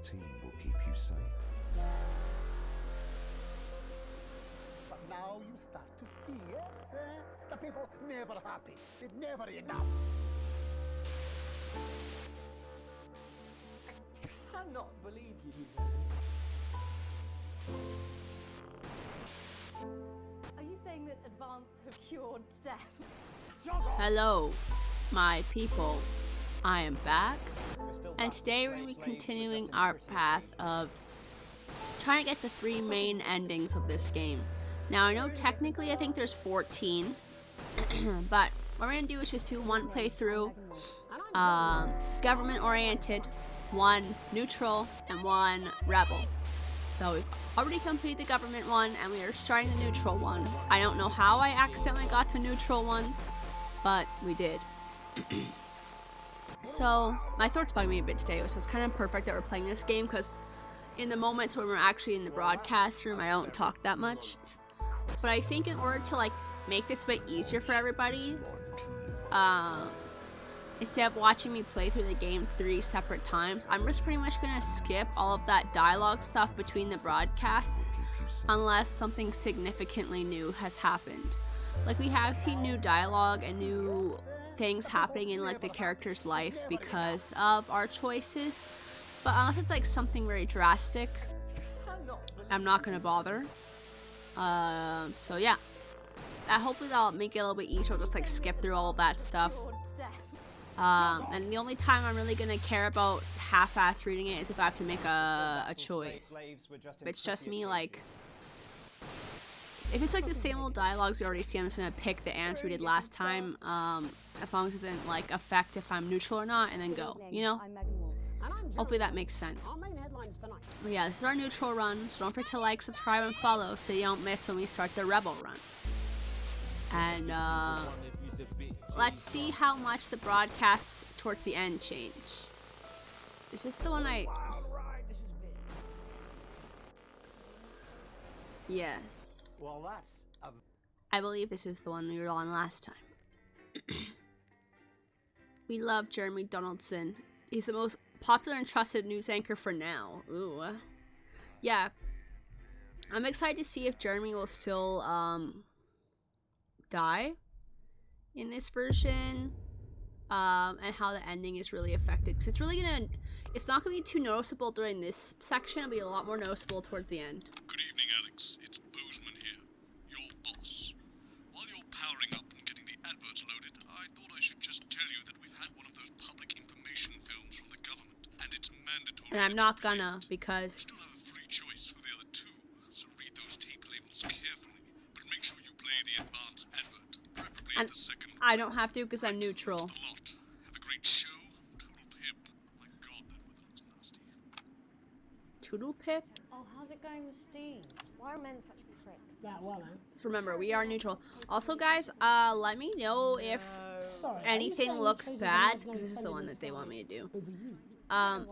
team will keep you safe. But now you start to see, yes? The people never happy. It's never enough. I cannot believe you. Are you saying that Advance have cured death? Hello, my people. I am back, and today we're going to be continuing our path of trying to get the 3 main endings of this game. Now, I know technically I think there's 14, but what we're going to do is just do one playthrough, government-oriented, one neutral, and one rebel. So we've already completed the government one, and we are starting the neutral one. I don't know how I accidentally got the neutral one, but we did. So my throat's bugging me a bit today, so it's kind of perfect that we're playing this game, because in the moments when we're actually in the broadcast room, I don't talk that much. But I think in order to like make this a bit easier for everybody, instead of watching me play through the game 3 separate times, I'm just pretty much gonna skip all of that dialogue stuff between the broadcasts unless something significantly new has happened. Like, we have seen new dialogue and new things happening in like the character's life because of our choices, but unless it's like something very drastic, I'm not gonna bother. So yeah, hopefully that'll make it a little bit easier. I'll just like skip through all of that stuff. And the only time I'm really gonna care about half-ass reading it is if I have to make a choice. If it's just me, like, if it's like the same old dialogues we already see, I'm just gonna pick the answer we did last time, as long as it doesn't like affect if I'm neutral or not, and then go, you know? Hopefully that makes sense. But yeah, this is our neutral run, so don't forget to like, subscribe, and follow so you don't miss when we start the rebel run. And let's see how much the broadcasts towards the end change. Is this the one I... Yes. Well, that's I believe this is the one we were on last time. We love Jeremy Donaldson. He's the most popular and trusted news anchor for now. Ooh. Yeah. I'm excited to see if Jeremy will still, die in this version. And how the ending is really affected. Because it's really gonna... It's not gonna be too noticeable during this section. It'll be a lot more noticeable towards the end. Good evening, Alex. It's Bozeman here, your boss. While you're powering up and getting the adverts loaded, I thought I should just tell you that we've had one of those public information films from the government, and it's mandatory. And I'm not gonna, because... You still have a free choice for the other 2, so read those tape labels carefully, but make sure you play the advance advert, preferably at the second. I don't have to because I'm neutral. Thanks a lot. Have a great show. Toodle pip. My God, that weather looks nasty. Toodle pip? Oh, how's it going with Steve? Why are men such pricks? That well, So remember, we are neutral. Also, guys, let me know if anything looks bad, because this is the one that they want me to do.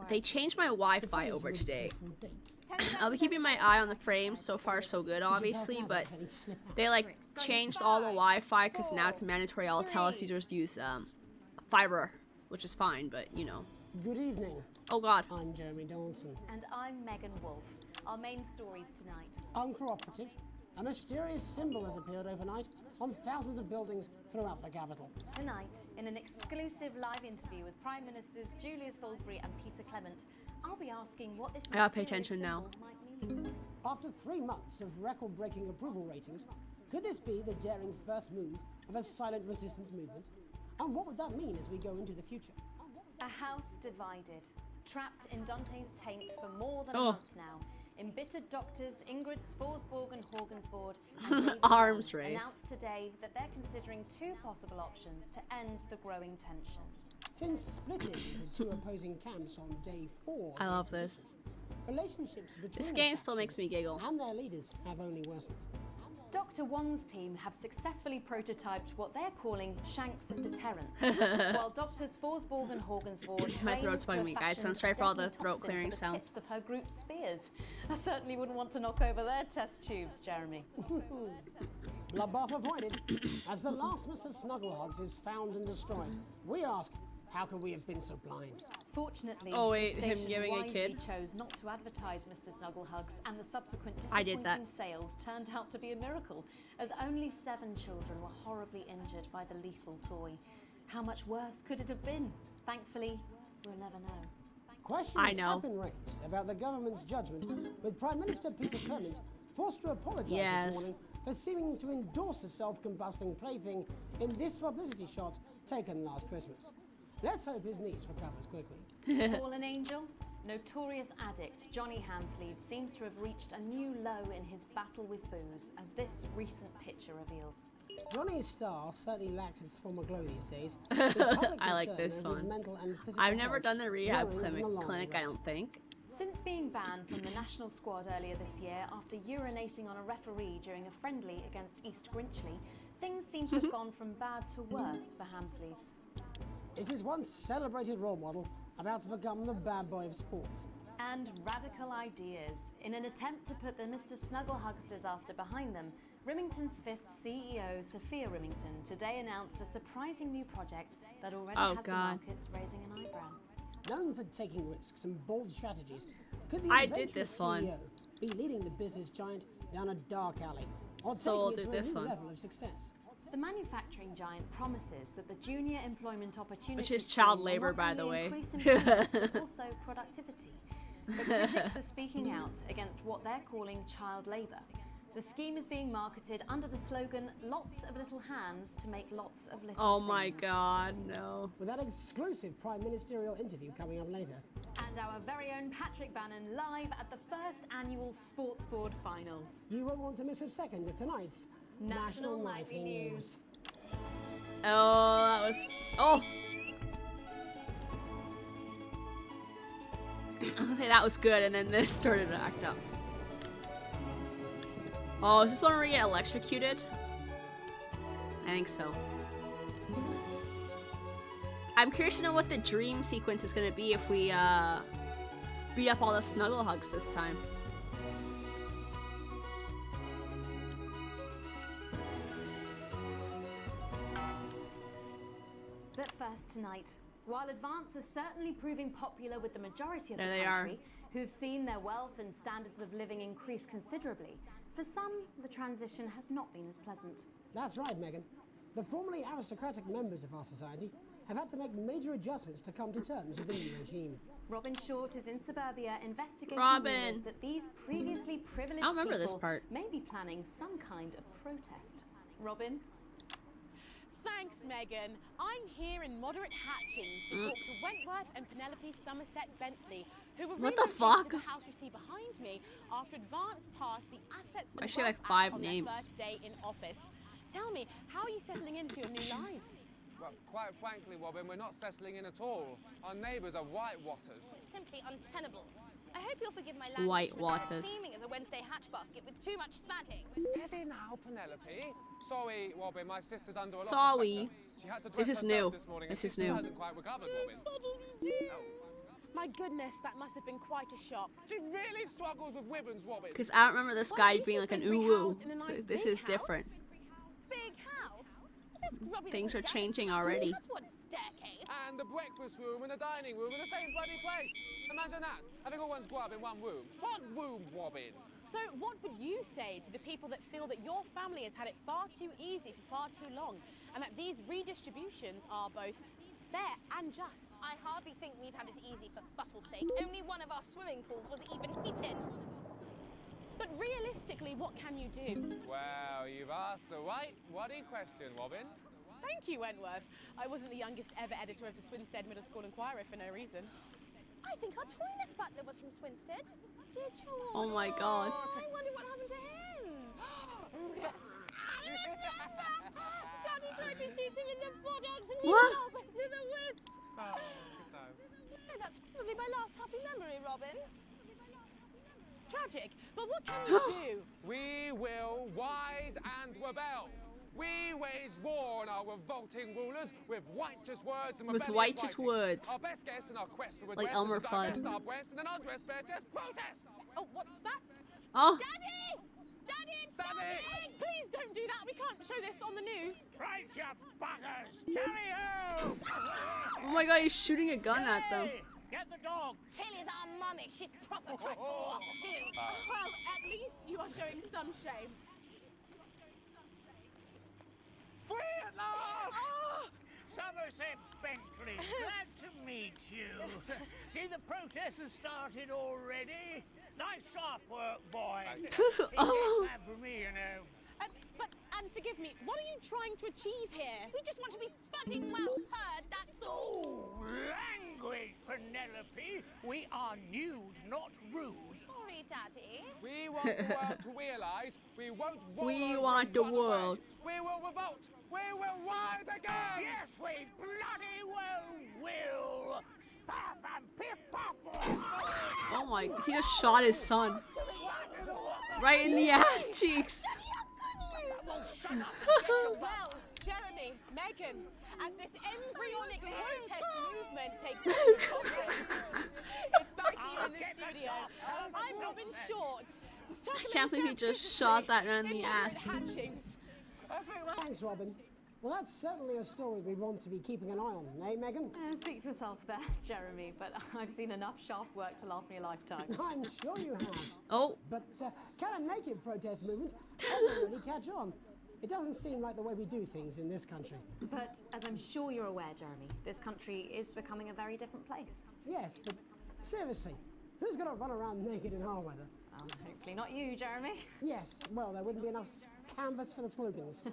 They changed my Wi-Fi over today. I'll be keeping my eye on the frames. So far, so good, obviously, but they, like, changed all the Wi-Fi, because now it's mandatory all TELUS users use, fiber, which is fine, but, you know. Good evening. Oh, God. I'm Jeremy Donaldson. And I'm Megan Wolf. Our main stories tonight. Uncooperative. A mysterious symbol has appeared overnight on thousands of buildings throughout the capital. Tonight, in an exclusive live interview with Prime Ministers Julia Salisbury and Peter Clement, I'll be asking what this I gotta pay mysterious attention now. symbol might mean. After 3 months of record-breaking approval ratings, could this be the daring first move of a silent resistance movement? And what would that mean as we go into the future? A house divided, trapped in Dante's taint for more than a Oh. month now. Embittered doctors Ingrid Forsborg and Horgensvoord and David Arms Warren race. announced today that they're considering 2 possible options to end the growing tensions. Since splitting into 2 opposing camps on day 4, I love this. relationships between This the game still makes me giggle. and their leaders have only worsened. Dr. Wong's team have successfully prototyped what they're calling Shanks of Deterrence, while Doctors Forsborg and Horgensvoord My claim throat's to bugging have me, guys, so fashioned I'm sorry for all the deadly throat toxin clearing for the sounds. tips of her group's spears. I certainly wouldn't want to knock over their test tubes, Jeremy. Bloodbath avoided. As the last Mr. Snugglehogs is found and destroyed, we ask, How could we have been so blind? Fortunately, Oh, wait, the him station giving a wisely kid? chose not to advertise Mr. Snugglehugs, and the subsequent I did that. disappointing sales turned out to be a miracle, as only 7 children were horribly injured by the lethal toy. How much worse could it have been? Thankfully, we'll never know. Questions have been raised about the government's judgment, with Prime Minister Peter Clement forced to apologise this morning for seeming to endorse a self-combusting plaything in this publicity shot taken last Christmas. Let's hope his niece recovers quickly. Fallen angel? Notorious addict Johnny Handsleeve seems to have reached a new low in his battle with booze, as this recent picture reveals. Johnny's star certainly lacks its former glow these days. I like this one. I've never done the rehab clinic, I don't think. Since being banned from the national squad earlier this year after urinating on a referee during a friendly against East Grinchley, things seem to have gone from bad to worse for Hamsleeves. Is his once celebrated role model about to become the bad boy of sports? And radical ideas. In an attempt to put the Mr. Snugglehugs disaster behind them, Rimington's Fist CEO Sophia Rimington today announced a surprising new project that already has the markets raising an eyebrow. Known for taking risks and bold strategies, could the this CEO one. be leading the business giant down a dark alley, or Sold taking it to this a new one. level of success? The manufacturing giant promises that the junior employment opportunity, which is child labor, by the way. But also productivity. The critics are speaking out against what they're calling child labor. The scheme is being marketed under the slogan, "Lots of little hands to make lots of little Oh my things." god, no. With that exclusive prime ministerial interview coming up later. And our very own Patrick Bannon live at the first annual Sports Board final. You won't want to miss a second of tonight's National Nightly News. Oh, that was... Oh! I was gonna say that was good, and then this started to act up. Oh, is this one where you get electrocuted? I think so. I'm curious to know what the dream sequence is gonna be if we beat up all the Snugglehugs this time. But first tonight, while Advance is certainly proving popular with the majority of There the they country, who've seen their wealth and standards of living increase considerably, for some, the transition has not been as pleasant. That's right, Megan. The formerly aristocratic members of our society have had to make major adjustments to come to terms with the new regime. Robin Short is in suburbia investigating Robin. rumours that these previously privileged I remember people this part. may be planning some kind of protest. Robin? Thanks, Megan. I'm here in moderate hatchings to talk to Wentworth and Penelope Somerset Bentley, who were What the relocated fuck? to the house you see behind me after Advance passed the Assets Why and she have, like, Wealth 5 Act on names? their first day in office. Tell me, how are you settling into your new lives? Well, quite frankly, Robin, we're not settling in at all. Our neighbours are whitewatters. It's simply untenable. I hope you'll forgive my language. Whitewatters. Steaming as a Wednesday hatch basket with too much spatting. Steady now, Penelope. Sorry, Robin, my sister's under a lot of Sorry. pressure. She had to This dress is herself new. this morning, This and is she new. hasn't quite recovered, Robin. My goodness, that must have been quite a shock. She really struggles with ribbons, Robin. Because I don't remember this guy Well, being you like an should be ooh-woo. rehoused in a So nice this big is house. different. Big house? That's grubby Things little are changing gas. already. That's what staircase. And the breakfast room and the dining room in the same bloody place. Imagine that, having all one's grub in one room. What room, Robin? So what would you say to the people that feel that your family has had it far too easy for far too long, and that these redistributions are both fair and just? I hardly think we've had it easy for fussle's sake. Only one of our swimming pools was even heated. But realistically, what can you do? Well, you've asked the right waddy question, Robin. Thank you, Wentworth. I wasn't the youngest ever editor of the Swinstead Middle School Inquirer for no reason. I think our toilet butler was from Swinstead. Dear George. Oh my god. I wonder what happened to him. Daddy tried to shoot him in the buttocks and he What? fell back to the woods. Oh, good times. Oh, that's probably my last happy memory, Robin. Tragic, but what can you do? We will rise and rebel. We wage war on our revolting rulers with righteous words and With rebellious righteous writings. words. Our best guess in our quest for Like redress Elmer is to divest Fudd. our breasts in an undressed bare chest protest. Oh, what's that? Oh, Daddy! Daddy, it's Daddy! something! Please don't do that. We can't show this on the news. Right, you buggers! Carry home! Oh my god, he's shooting a gun at them. Hey, get the dog! Tilly's our mummy. She's proper cracked to us too. Well, at least you are showing some shame. Free at last! Somerset Bentley, glad to meet you. See, the protest has started already. Nice sharp work, boy. It's Oh. that for me, you know. And forgive me, what are you trying to achieve here? We just want to be fudding well heard, that's all. Oh, language, Penelope. We are nude, not rude. Sorry, Daddy. We want the world to realise we won't wallow We and want the run away. world. We will revolt. We will rise again. Yes, we bloody well will. Stuff and piff pop. Oh my, he just shot his son. Right in the ass cheeks. Well, Jeremy, Megan, as this embryonic protest movement takes over Scotland, it's back here in the studio. I'm Robin Short. I can't believe he just shot that man in the ass. Hatchings. Thanks, Robin. Well, that's certainly a story we want to be keeping an eye on, eh, Megan? Speak for yourself there, Jeremy, but I've seen enough shaft work to last me a lifetime. I'm sure you have. Oh, But can a naked protest movement ever really catch on? It doesn't seem like the way we do things in this country. But as I'm sure you're aware, Jeremy, this country is becoming a very different place. Yes, but seriously, who's going to run around naked in our weather? Hopefully not you, Jeremy. Yes, well, there wouldn't be enough canvas for the slogans.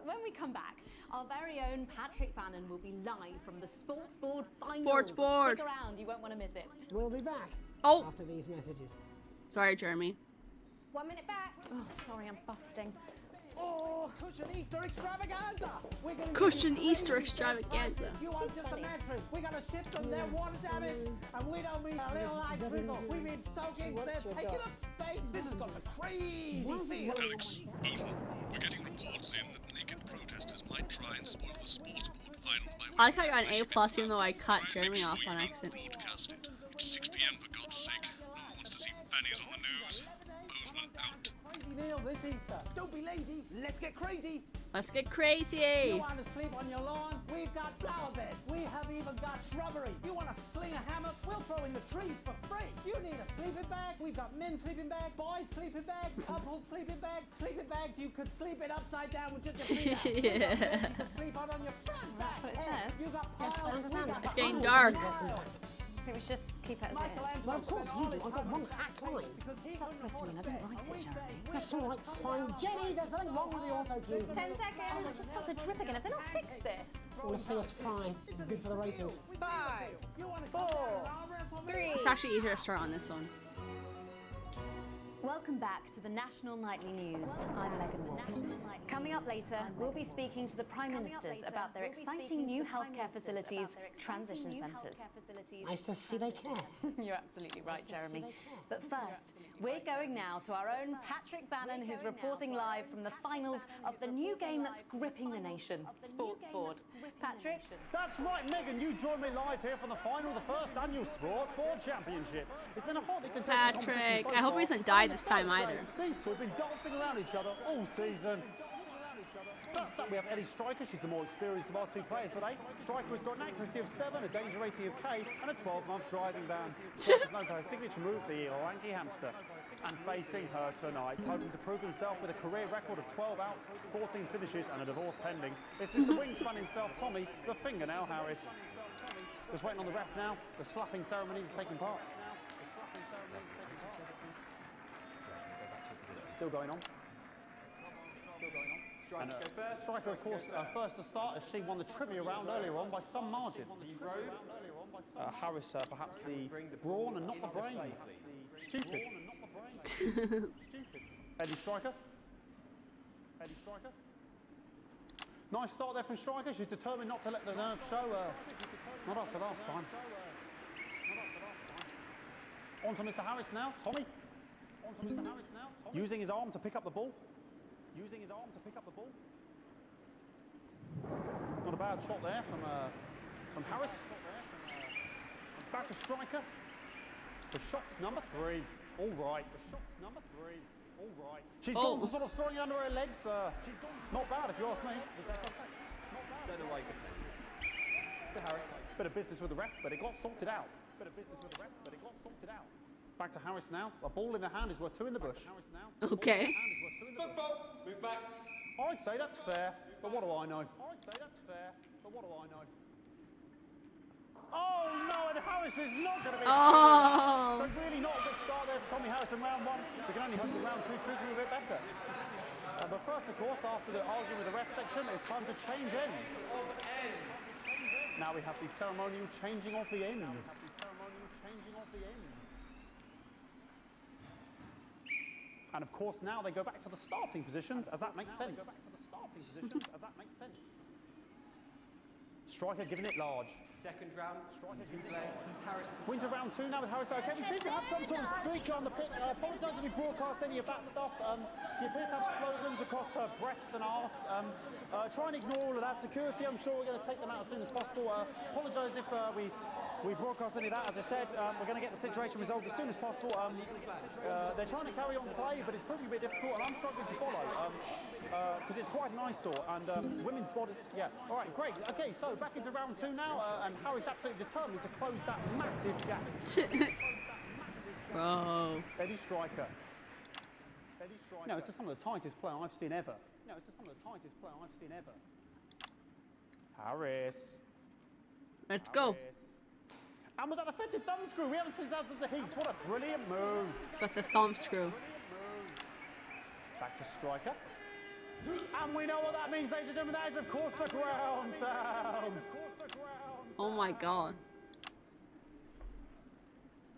When we come back, our very own Patrick Bannon will be live from the Sports Board finals. Sports Board. Stick around, you won't want to miss it. We'll be back Oh. after these messages. Sorry, Jeremy. 1 minute back. Oh, sorry, I'm busting. Oh, cushion Easter extravaganza! We're gonna Cushion Easter extravaganza. You want just a mattress? We gotta ship them. They're water damaged, and we don't mean a little light drizzle. We mean soaking. They're taking up space. This is gonna be crazy. See Alex, Bozeman, we're getting reports in that naked protesters might try and spoil the sports board final by I like how I got an A+ even though I cut Jeremy off on accident. broadcast it. It's 6 p.m. for God's sake. No one wants to see fannies on the news. Bozeman out. crazy meal this Easter. Don't be lazy. Let's get crazy. Let's get You crazy. want to sleep on your lawn? We've got flower beds. We have even got shrubbery. You want to sling a hammock? We'll throw in the trees for free. You need a sleeping bag? We've got men's sleeping bags, boys' sleeping bags, couples' sleeping bags. Sleeping bags, you could sleep it upside down with just your feet up. We've got beds you could sleep on your front back. what it Hey, says. You got Yes, I piles. understand that. It's getting I dark. see welcome back. I think we should just keep it as it is. Well, of course you do. I've got one hack line. What's that supposed to mean? I didn't write it, Jeremy. That's all right, fine. Jenny, there's something wrong with the auto cue. 10 seconds. I just felt a drip again. Have they not fixed this? I want to see us fry. It's good for the ratings. 5, 4, 3. It's actually easier to start on this one. Welcome back to the National Nightly News. I'm Megan Wolf. Coming up later, we'll be speaking to the Prime Ministers about their exciting new healthcare facilities, transition centres. Nice to see they care. You're absolutely right, Jeremy. they care. But first, we're going now to our own Patrick Bannon, who's reporting live from the finals of the new game that's gripping the nation, Sports Board. Patrick? That's right, Megan. You joined me live here from the final of the first annual Sports Board Championship. It's been a hotly contested competition Patrick, so I hope he far. doesn't die this time So, either. These two have been dancing around each other all season. First up, we have Ellie Striker. She's the more experienced of our two players today. Striker has got an accuracy of 7, a danger rating of K, and a 12-month driving ban. Striker's known for her signature move, the Lanky Hamster. And facing her tonight, hoping to prove himself with a career record of 12 outs, 14 finishes, and a divorce pending, it's Mr. Wingspan himself, Tommy, the Fingernail Harris. Just waiting on the ref now. The slapping ceremony is taking part. Still going on. And, Striker, of course, first to start as she won the trivia round earlier on by some margin. Harris, perhaps the brawn and not the brains. Stupid. Stupid. Eddie Striker. Eddie Striker. Nice start there from Striker. She's determined not to let the nerves show. Not up to last time. On to Mr. Harris now. Tommy. On to Mr. Harris now. Tommy. Using his arm to pick up the ball. Using his arm to pick up the ball. Not a bad shot there from Harris. Back to Striker for shots number 3. All right. Shot's number 3. All right. She's gone for sort of throwing it under her legs. She's gone. Not bad, if you ask me. Not bad. Don't know why you could play. To Harris. Bit of business with the ref, but it got sorted out. Back to Harris now. A ball in the hand is worth 2 in the bush. Okay. Football. Move back. I'd say that's fair, but what do I know? Oh no, and Harris is not going to be. Oh. So really not a good start there for Tommy Harris in round 1. We can only hope that round 2 treats him a bit better. But first, of course, after the argument with the ref section, it's time to change ends. Now we have the ceremonial changing of the ends. And of course, now they go back to the starting positions, as that makes sense. Striker giving it large. Second round, striker to play. Harris. Wins round 2 now with Harris. Okay, we seem to have some sort of streak on the pitch. I apologise if we broadcast any of that stuff. She appears to have slogans across her breasts and arse. Try and ignore all of that. Security, I'm sure we're going to take them out as soon as possible. Apologise if we broadcast any of that. As I said, we're going to get the situation resolved as soon as possible. They're trying to carry on play, but it's proving a bit difficult, and I'm struggling to follow because it's quite an eyesore. And women's bodies, yeah. All right, great. Okay, so back into round 2 now, and Harry's absolutely determined to close that massive gap. Bro. Steady striker. No, it's just some of the tightest play I've seen ever. Harris. Let's go. And was that a fitted thumb screw? We haven't seen that since the heats. What a brilliant move. It's got the thumb screw. Back to striker. And we know what that means, ladies and gentlemen. That is, of course, the ground sound. Oh my god.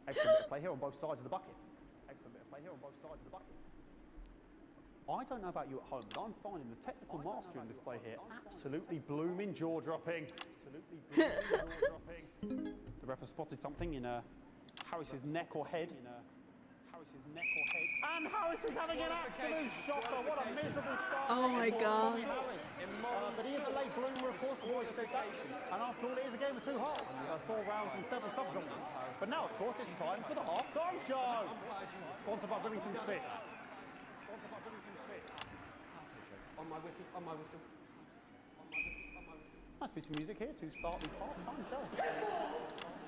Excellent bit of play here on both sides of the bucket. I don't know about you at home, but I'm finding the technical mastery on display here absolutely blooming jaw-dropping. The ref has spotted something in Harris's neck or head. And Harris is having an absolute shocker. What a miserable start. Oh my god. But he is a late bloomer, of course, we've always said that. And after all, it is a game of 2 halves. 4 rounds and 7 subgenres. But now, of course, it's time for the half-time show. Sponsored by Remington's Fish. On my whistle, on my whistle. Nice piece of music here to start the half-time show.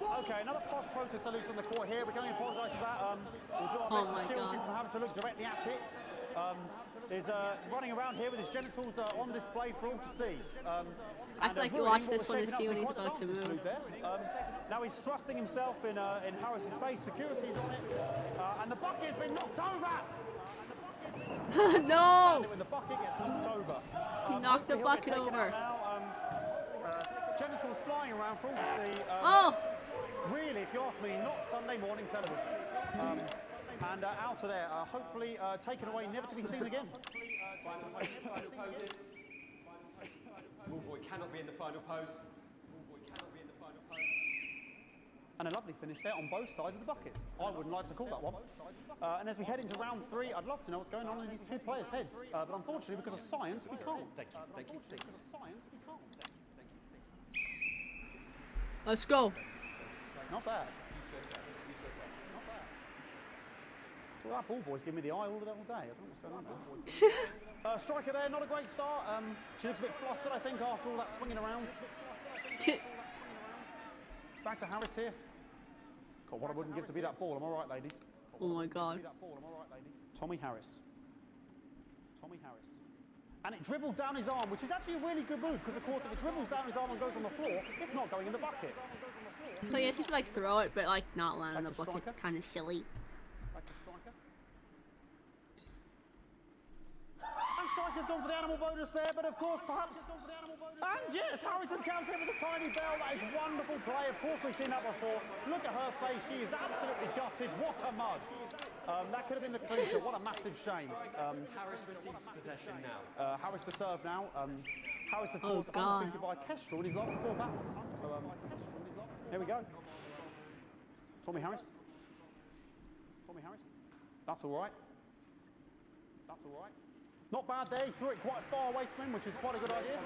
Okay, another posh protester loose on the court here. We can only apologise for that. We'll do our best to shield you from having to look directly at it. Is running around here with his genitals on display for all to see. I feel like you watch this one to see when he's about to move. Now he's thrusting himself in Harris's face. Security's on it. And the bucket has been knocked over. No! When the bucket gets knocked over. He knocked the bucket over. Genitals flying around for all to see. Really, if you ask me, not Sunday morning television. And out of there, hopefully taken away, never to be seen again. Final poses. Ballboy cannot be in the final pose. And a lovely finish there on both sides of the bucket. I wouldn't like to call that one. And as we head into round 3, I'd love to know what's going on in these 2 players' heads. But unfortunately, because of science, we can't. Thank you. Let's go. Not bad. So that ball boy's giving me the eye all day. I don't know what's going on there. Striker there, not a great start. She looks a bit flustered, I think, after all that swinging around. Back to Harris here. God, what I wouldn't give to be that ball. Am I right, ladies? Oh my god. Tommy Harris. And it dribbled down his arm, which is actually a really good move, because of course if it dribbles down his arm and goes on the floor, it's not going in the bucket. So he has to like throw it, but like not land in the bucket. Kind of silly. Back to striker. And striker's gone for the animal bonus there, but of course perhaps... And yes, Harris has counted with a tiny bell. That is wonderful play. Of course we've seen that before. Look at her face. She is absolutely gutted. What a mug. That could have been the clincher. What a massive shame. Harris receives possession now. Harris to serve now. Harris, of course, undefeated by Kestrel in his last 4 battles. So, here we go. Tommy Harris. That's all right. Not bad there. He threw it quite far away from him, which is quite a good idea.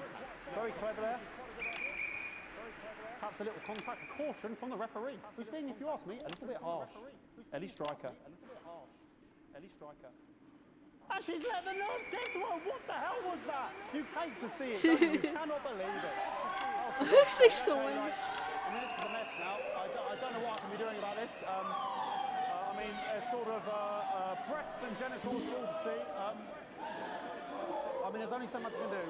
Very clever there. Perhaps a little contact, a caution from the referee, who's being, if you ask me, a little bit harsh. Ellie Striker. Ellie Striker. And she's let the nerves get to her. What the hell was that? You hate to see it, don't you? You cannot believe it. It's like so I mean, this is a mess now. I don't know what I can be doing about this. I mean, it's sort of breasts and genitals for all to see. I mean, there's only so much I can do.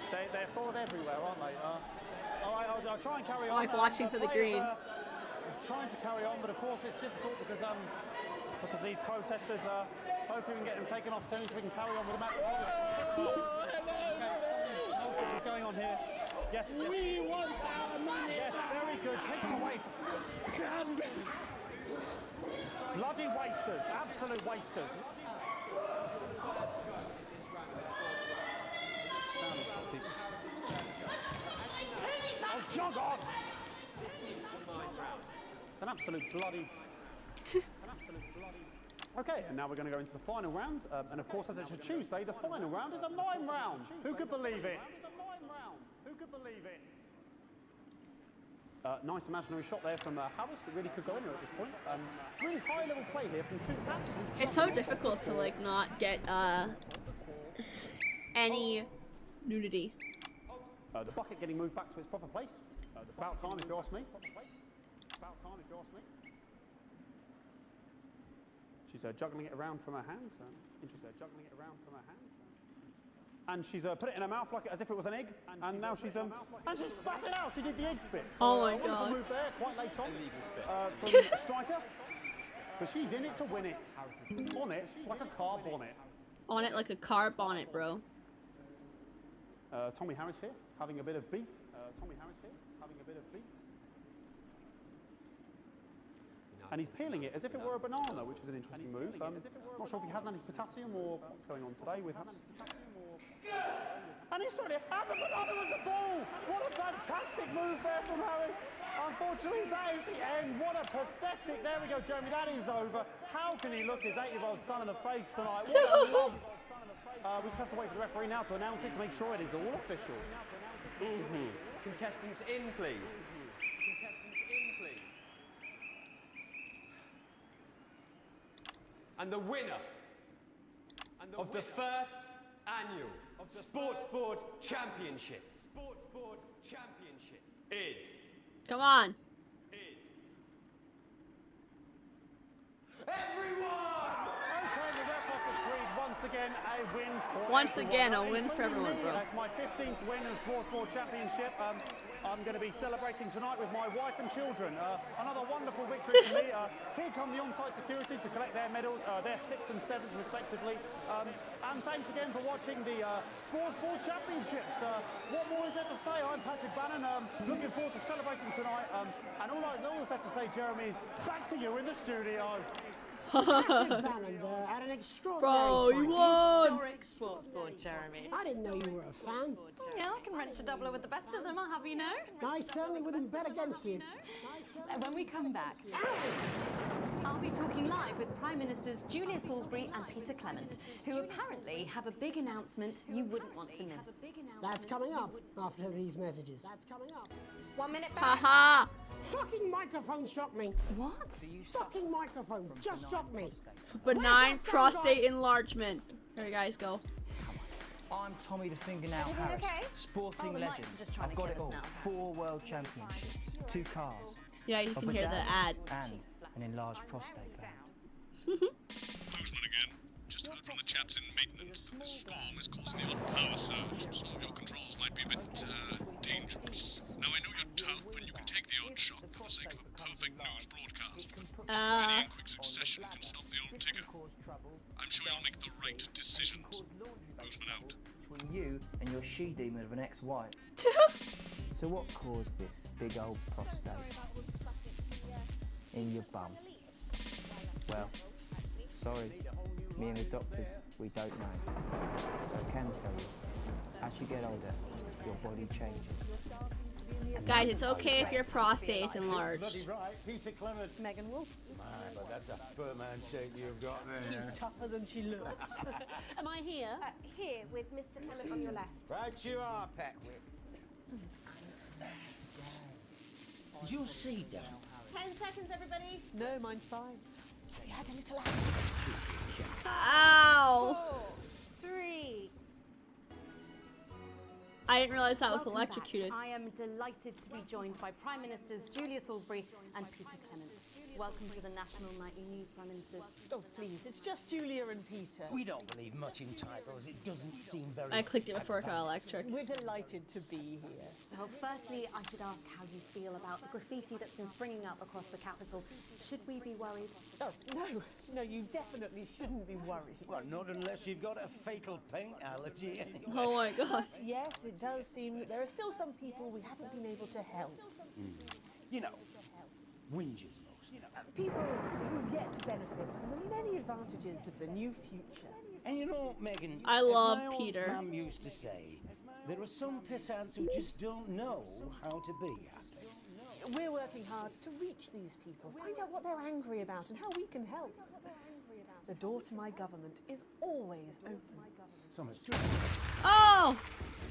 They're sort of everywhere, aren't they? I'll try and carry on. Like watching for the green. Trying to carry on, but of course it's difficult because these protesters, hopefully we can get them taken off soon so we can carry on with the match. What's going on here? Yes. We want our money. Yes, very good. Take them away. Bloody wasters, absolute wasters. Oh, jog on! It's an absolute bloody... Okay, and now we're going to go into the final round. And of course, as it's a Tuesday, the final round is a mime round. Who could believe it? Who could believe it? Nice imaginary shot there from Harris. It really could go anywhere at this point. Really high-level play here from two absolute... It's so difficult to like not get any nudity. The bucket getting moved back to its proper place. About time, if you ask me. About time, if you ask me. She's juggling it around from her hands. Interesting, juggling it around from her hands. And she's put it in her mouth like as if it was an egg. And now she's and she's spat it out. She did the egg spit. So, oh my god! Move there, quite late on from Striker. But she's in it to win it. On it like a car bonnet. On it like a car bonnet, bro. Tommy Harris here, having a bit of beef. Tommy Harris here, having a bit of beef. And he's peeling it as if it were a banana, which is an interesting move. Not sure if he hasn't had his potassium or what's going on today with Harris. And he's throwing it, and the banana was the ball! What a fantastic move there from Harris. Unfortunately, that is the end. What a pathetic, there we go, Jeremy, that is over. How can he look his 8-year-old son in the face tonight? What a lump. We just have to wait for the referee now to announce it to make sure it is all official. Contestants in, please. Contestants in, please. And the winner of the first annual Sports Board Championship is... Come on. Everyone! Okay, the ref has decreed once again a win for Once everyone. again, a win for everyone, bro. That's my 15th win in the Sports Board Championship. I'm going to be celebrating tonight with my wife and children. Another wonderful victory for me. Here come the on-site security to collect their medals, their 6th and 7th respectively. And thanks again for watching the Sports Board Championships. What more is there to say? I'm Patrick Bannon. Looking forward to celebrating tonight. And all I always have to say, Jeremy, is back to you in the studio. Patrick Bannon had an extraordinary Bro, you won! Historic Sports Board, Jeremy. I didn't know you were a fan. Yeah, I can wrench a doubler with the best of them, I'll have you know. I certainly wouldn't bet against you. When we come back, I'll be talking live with Prime Ministers Julia Salisbury and Peter Clement, who apparently have a big announcement you wouldn't want to miss. That's coming up after these messages. That's coming up. 1 minute back. Haha! Fucking microphone shocked me. What? Fucking microphone just shocked me. Benign prostate enlargement. There you guys go. I'm Tommy the Fingernail Harris, sporting legend. I've got it all. 4 world championships, 2 cars. Yeah, you can hear the ad. And an enlarged prostate. Postman again. Just heard from the chaps in maintenance that this storm is causing the odd power surge. Some of your controls might be a bit dangerous. Now I know you're tough and you can take the odd shock for the sake of a perfect news broadcast. But any in quick succession can stop the old ticker. I'm sure you'll make the right decisions. Postman out. Between you and your she-demon of an ex-wife. So what caused this big old prostate in your bum? Well, sorry, me and the doctors, we don't know. But I can tell you, as you get older, your body changes. Guys, it's okay if your prostate is enlarged. Bloody right, Peter Clement. Megan Wolf. Man, but that's a firm handshake you've got there. She's tougher than she looks. Am I here? Here, with Mr. Clement on your left. Right you are, pet. Is your seat down? 10 seconds, everybody. No, mine's fine. Have you had a little accident? Ow! 4, 3. I didn't realize that was Welcome electrocuted. back. I am delighted to be joined by Prime Ministers Julia Salisbury and Peter Clement. Welcome to the National Nightly News, Prime Ministers. Oh, please, it's just Julia and Peter. We don't believe much in titles. It doesn't seem very... I clicked it before it got electric. We're delighted to be here. Well, firstly, I should ask how you feel about the graffiti that's been springing up across the capital. Should we be worried? Oh, no, you definitely shouldn't be worried. Well, not unless you've got a fatal paint allergy. Oh my gosh. Yes, it does seem that there are still some people we haven't been able to help. You know, whingers most. People who've yet to benefit from the many advantages of the new future. And you know, Megan, I love as my Peter. old mum used to say, there are some pissants who just don't know how to be happy. We're working hard to reach these people, find out what they're angry about and how we can help. The door to my government is always open. So much Oh!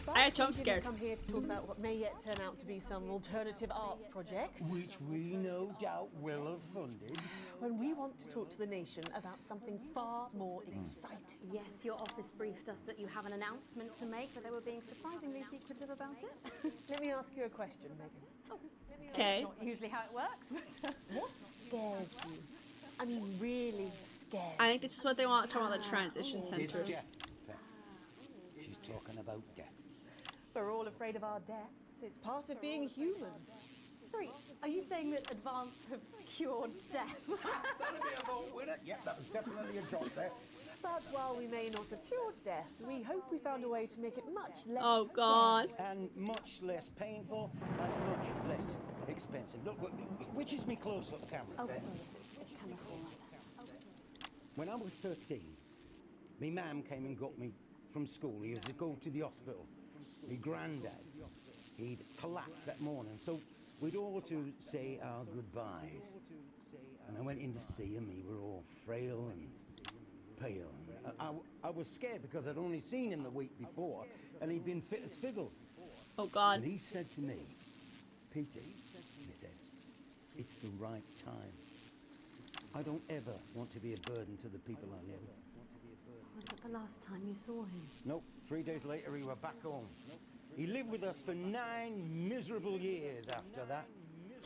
But I got jump we didn't scared. come here to talk about what may yet turn out to be some alternative arts project. Which we no doubt will have funded. When we want to talk to the nation about something far more exciting. Yes, your office briefed us that you have an announcement to make, but they were being surprisingly secretive about it. Let me ask you a question, Megan. Okay. Not usually how it works, but... What scares you? I mean, really scares I think this is what they want to talk about the transition It's centers. death, Pet. She's talking about death. We're all afraid of our deaths. It's part of being human. Sorry, are you saying that advance have cured death? That'll be a vote winner. Yeah, that was definitely a drop there. But while we may not have cured death, we hope we found a way to make it much less Oh god. And much less painful and much less expensive. Look, which is me close-up camera? Oh, there? sorry, it's camera full. When I was 13, my mum came and got me from school. He had to go to the hospital. My granddad, he'd collapsed that morning, so we'd all to say our goodbyes. And I went in to see him. We were all frail and pale. I was scared because I'd only seen him the week before, and he'd been fit as fiddle. Oh god. And he said to me, Peter, he said, it's the right time. I don't ever want to be a burden to the people I live with. Was that the last time you saw him? Nope, 3 days later we were back home. He lived with us for 9 miserable years after that.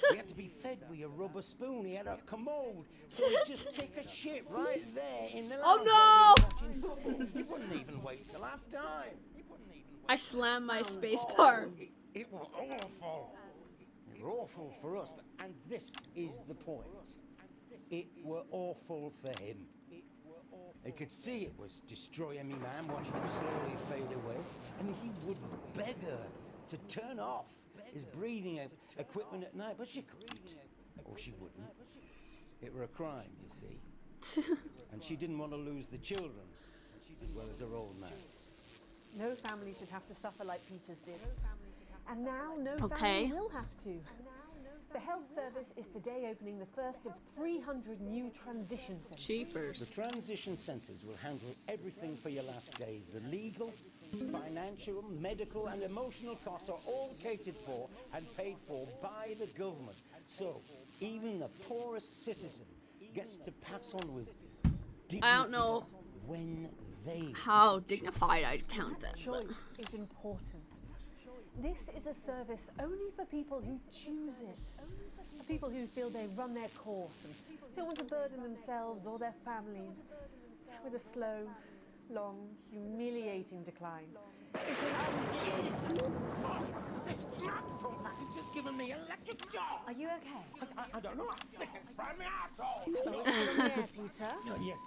He had to be fed with a rubber spoon. He had a commode, so he'd just take a shit right there in the lounge. Oh no! He wouldn't even wait till half time. I slammed my space bar. It was awful. It was awful for us, and this is the point. It were awful for him. I could see it was destroying me, man, watching him slowly fade away. And he would beg her to turn off his breathing equipment at night, but she couldn't. Or she wouldn't. It were a crime, you see. And she didn't want to lose the children, as well as her old man. No family should have to suffer like Peter's did. And now no Okay. family will have to. The health service is today opening the first of 300 new transition centres. Cheapers. The transition centres will handle everything for your last days. The legal, financial, medical and emotional costs are all catered for and paid for by the government. So even the poorest citizen gets to pass on with dignity I don't know when they how dignified I'd count that. Choice is important. This is a service only for people who choose it. For people who feel they've run their course and don't want to burden themselves or their families with a slow, long, humiliating decline. just given me electric shock. Are you okay? I don't know. I think it's from my asshole. Yeah, Peter. Yes,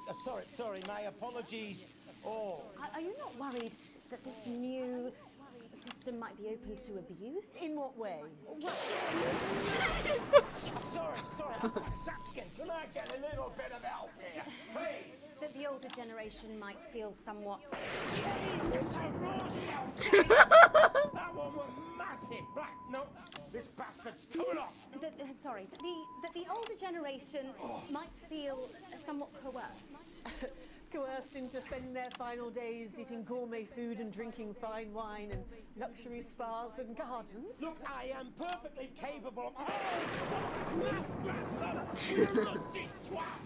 sorry, my apologies. Oh. Are you not worried that this new system might be open to abuse? In what way? Sorry, I'm sacked again. Can I get a little bit of help here? Please. That the older generation might feel somewhat... Jesus, that one was massive. Right, no, this bastard's coming off. Sorry, that the older generation might feel somewhat coerced. Coerced into spending their final days eating gourmet food and drinking fine wine and luxury spas and gardens. Look, I am perfectly capable of...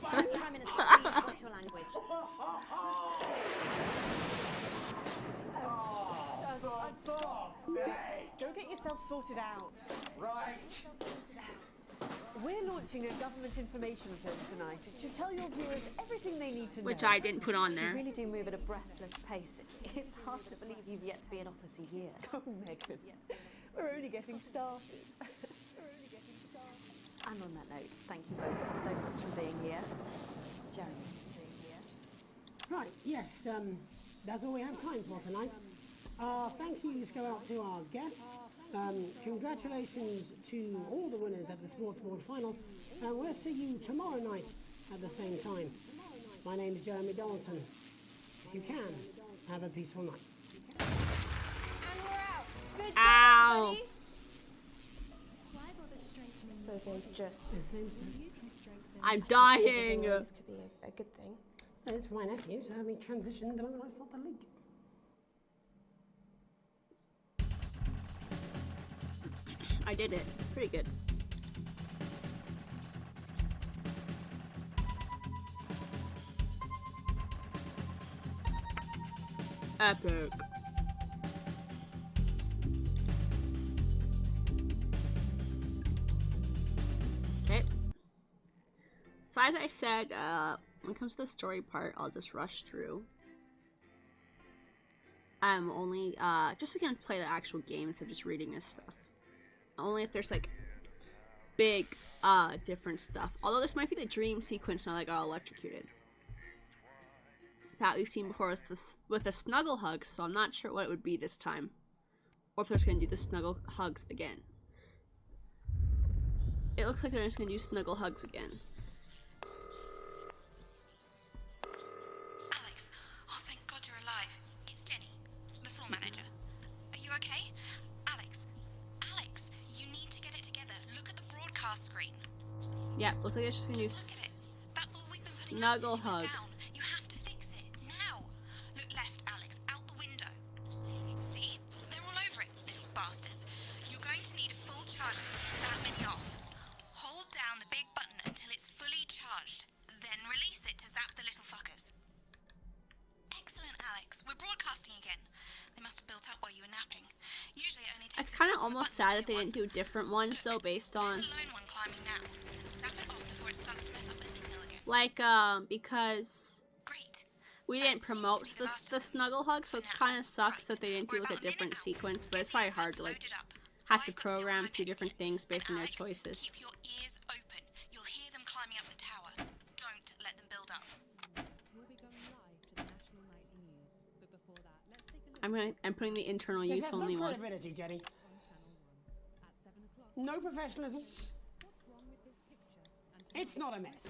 Prime Prime Minister, please watch your language. Go get yourself sorted out. Right. We're launching a government information film tonight. It should tell your viewers everything they need to know. Which I didn't put on there. You really do move at a breathless pace. It's hard to believe you've yet to be in office a year. Oh, Megan. We're only getting started. And on that note, thank you both so much for being here. Jeremy. Right, yes, that's all we have time for tonight. Thank yous go out to our guests. Congratulations to all the winners at the Sports Board final. And we'll see you tomorrow night at the same time. My name is Jeremy Donaldson. If you can, have a peaceful night. And we're out. Good job, Ow. everybody. Sophie's just... I'm dying. This could be a good thing. It's my nephew, so we transitioned the moment I saw the leak. I did it. Pretty good. Epic. Okay. So as I said, when it comes to the story part, I'll just rush through. I'm only, just so we can play the actual game instead of just reading this stuff. Only if there's, like, big, different stuff. Although this might be the dream sequence when I got electrocuted. That we've seen before with the snuggle hugs, so I'm not sure what it would be this time. Or if they're just gonna do the snuggle hugs again. It looks like they're just gonna do snuggle hugs again. Alex, oh thank God you're alive. It's Jenny, the floor manager. Are you okay? Alex, you need to get it together. Look at the broadcast screen. Yeah, looks like they're just gonna do That's all we've been putting snuggle out since you went hugs. down. You have to fix it now. Look left, Alex, out the window. See? They're all over it, little bastards. You're going to need a full charge to keep that many off. Hold down the big button until it's fully charged. Then release it to zap the little fuckers. Excellent, Alex. We're broadcasting again. They must have built up while you were napping. Usually it only takes It's kind of almost sad that they didn't do different ones though, based on a lone one climbing now. Zap it off before it starts to mess up the signal again. like because we didn't promote the snuggle hug, so it kind of sucks that they didn't do like a different sequence. But it's probably hard to like have to program two different things based on their choices. Keep your ears open. You'll hear them climbing up the tower. Don't let them build up. We'll be going live to the National Nightly News, but before that, let's take a look I'm putting the internal This use has only no one. credibility, Jenny. at Channel 1 at 7 o'clock. No professionalism. What's wrong with this picture? And It's not a mess.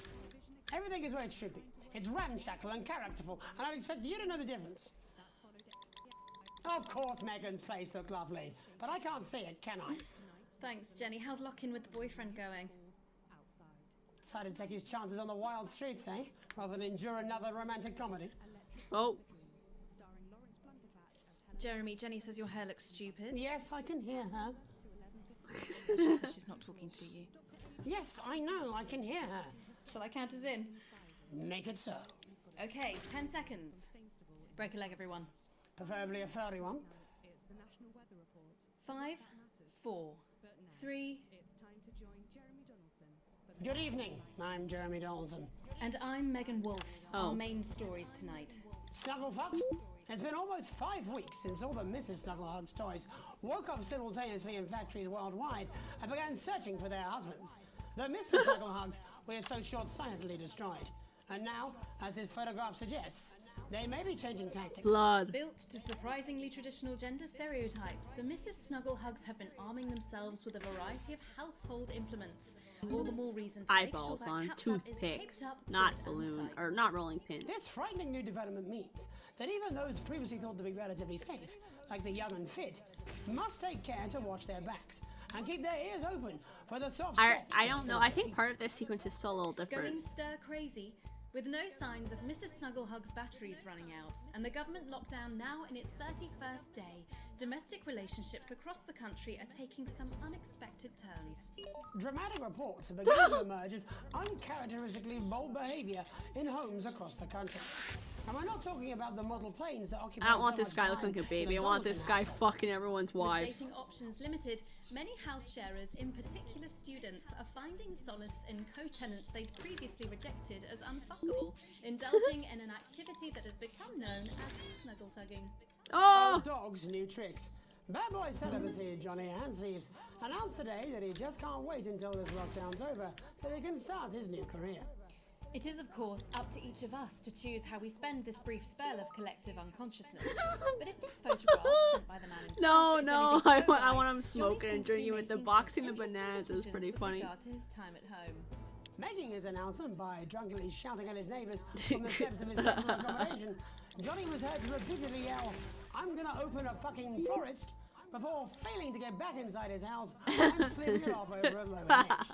Everything is where it should be. It's ramshackle and characterful, and I expect you to know the difference. Of course Megan's place looked lovely, but I can't see it, can I? Thanks, Jenny. How's lock-in with the boyfriend going? Decided to take his chances on the wild streets, eh? Rather than endure another romantic comedy. Oh. Jeremy, Jenny says your hair looks stupid. Yes, I can hear her. She says she's not talking to you. Yes, I know, I can hear her. Shall I count us in? Make it so. Okay, 10 seconds. Break a leg, everyone. Preferably a furry one. 5, 4, 3. Good evening, I'm Jeremy Donaldson. And I'm Megan Wolf. Oh. Our main stories tonight. Snugglefucked? It's been almost 5 weeks since all the Mrs. Snugglehugs toys woke up simultaneously in factories worldwide and began searching for their husbands. The Mr. Snugglehugs were so short-sightedly destroyed. And now, as this photograph suggests, they may be changing tactics. Blood. Built to surprisingly traditional gender stereotypes, the Mrs. Snugglehugs have been arming themselves with a variety of household implements. All the more reason to Eyeballs make sure on that Cat Lab is toothpicks, taped up not good and balloon tight. or not rolling pins. This frightening new development means that even those previously thought to be relatively safe, like the young and fit, must take care to watch their backs and keep their ears open for the soft I steps I of don't know. I sensitive think part of this sequence is still a little different. Going stir crazy. With no signs of Mrs. Snugglehug's batteries running out, and the government lockdown now in its 31st day, domestic relationships across the country are taking some unexpected turns. Dramatic reports have begun to emerge of uncharacteristically bold behaviour in homes across the country. And we're not talking about the model planes that occupy. I don't want so this much guy looking time like a baby. I in the want this Donaldson guy household. fucking everyone's wives. With dating options limited, many house sharers, in particular students, are finding solace in co-tenants they'd previously rejected as unfuckable, indulging in an activity that has become known as snuggle tugging. Oh! Dogs, new tricks. Bad boy celibacy Johnny Handsleeves announced today that he just can't wait until this lockdown's over so he can start his new career. It is, of course, up to each of us to choose how we spend this brief spell of collective unconsciousness. But if this photograph sent by the man himself No, is no, anything to go I by, want him Johnny smoking and seems to be drinking with the making boxing the some interesting bananas. It was pretty decisions with funny. regard to his time at home. Making his announcement by drunkenly shouting at his neighbours from the steps of his temporary accommodation, Johnny was heard to repeatedly yell, "I'm gonna open a fucking florist," before failing to get back inside his house and sleeping it off over at Lower Hedge.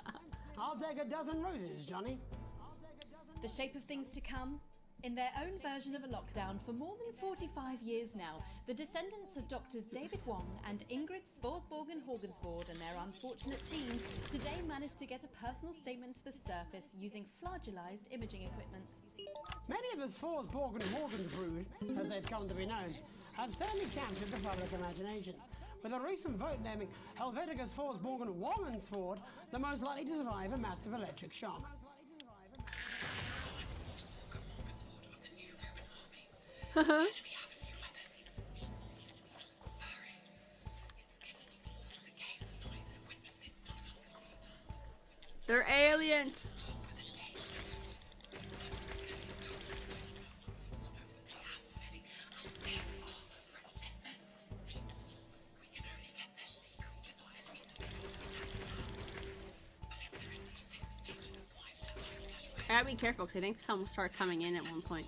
I'll take a dozen roses, Johnny. The shape of things to come? In their own version of a lockdown for more than 45 years now, the descendants of Doctors David Wong and Ingrid Sporsborgen-Horgensvoord and their unfortunate team today managed to get a personal statement to the surface using flagellized imaging equipment. Many of the Sporsborgen-Horgensvoord, as they've come to be known, have certainly captured the public imagination, with a recent vote naming Helvetica Sporsborgen-Wongensvoord the most likely to survive a massive electric shock. They're aliens. I gotta be careful because I think some start coming in at one point.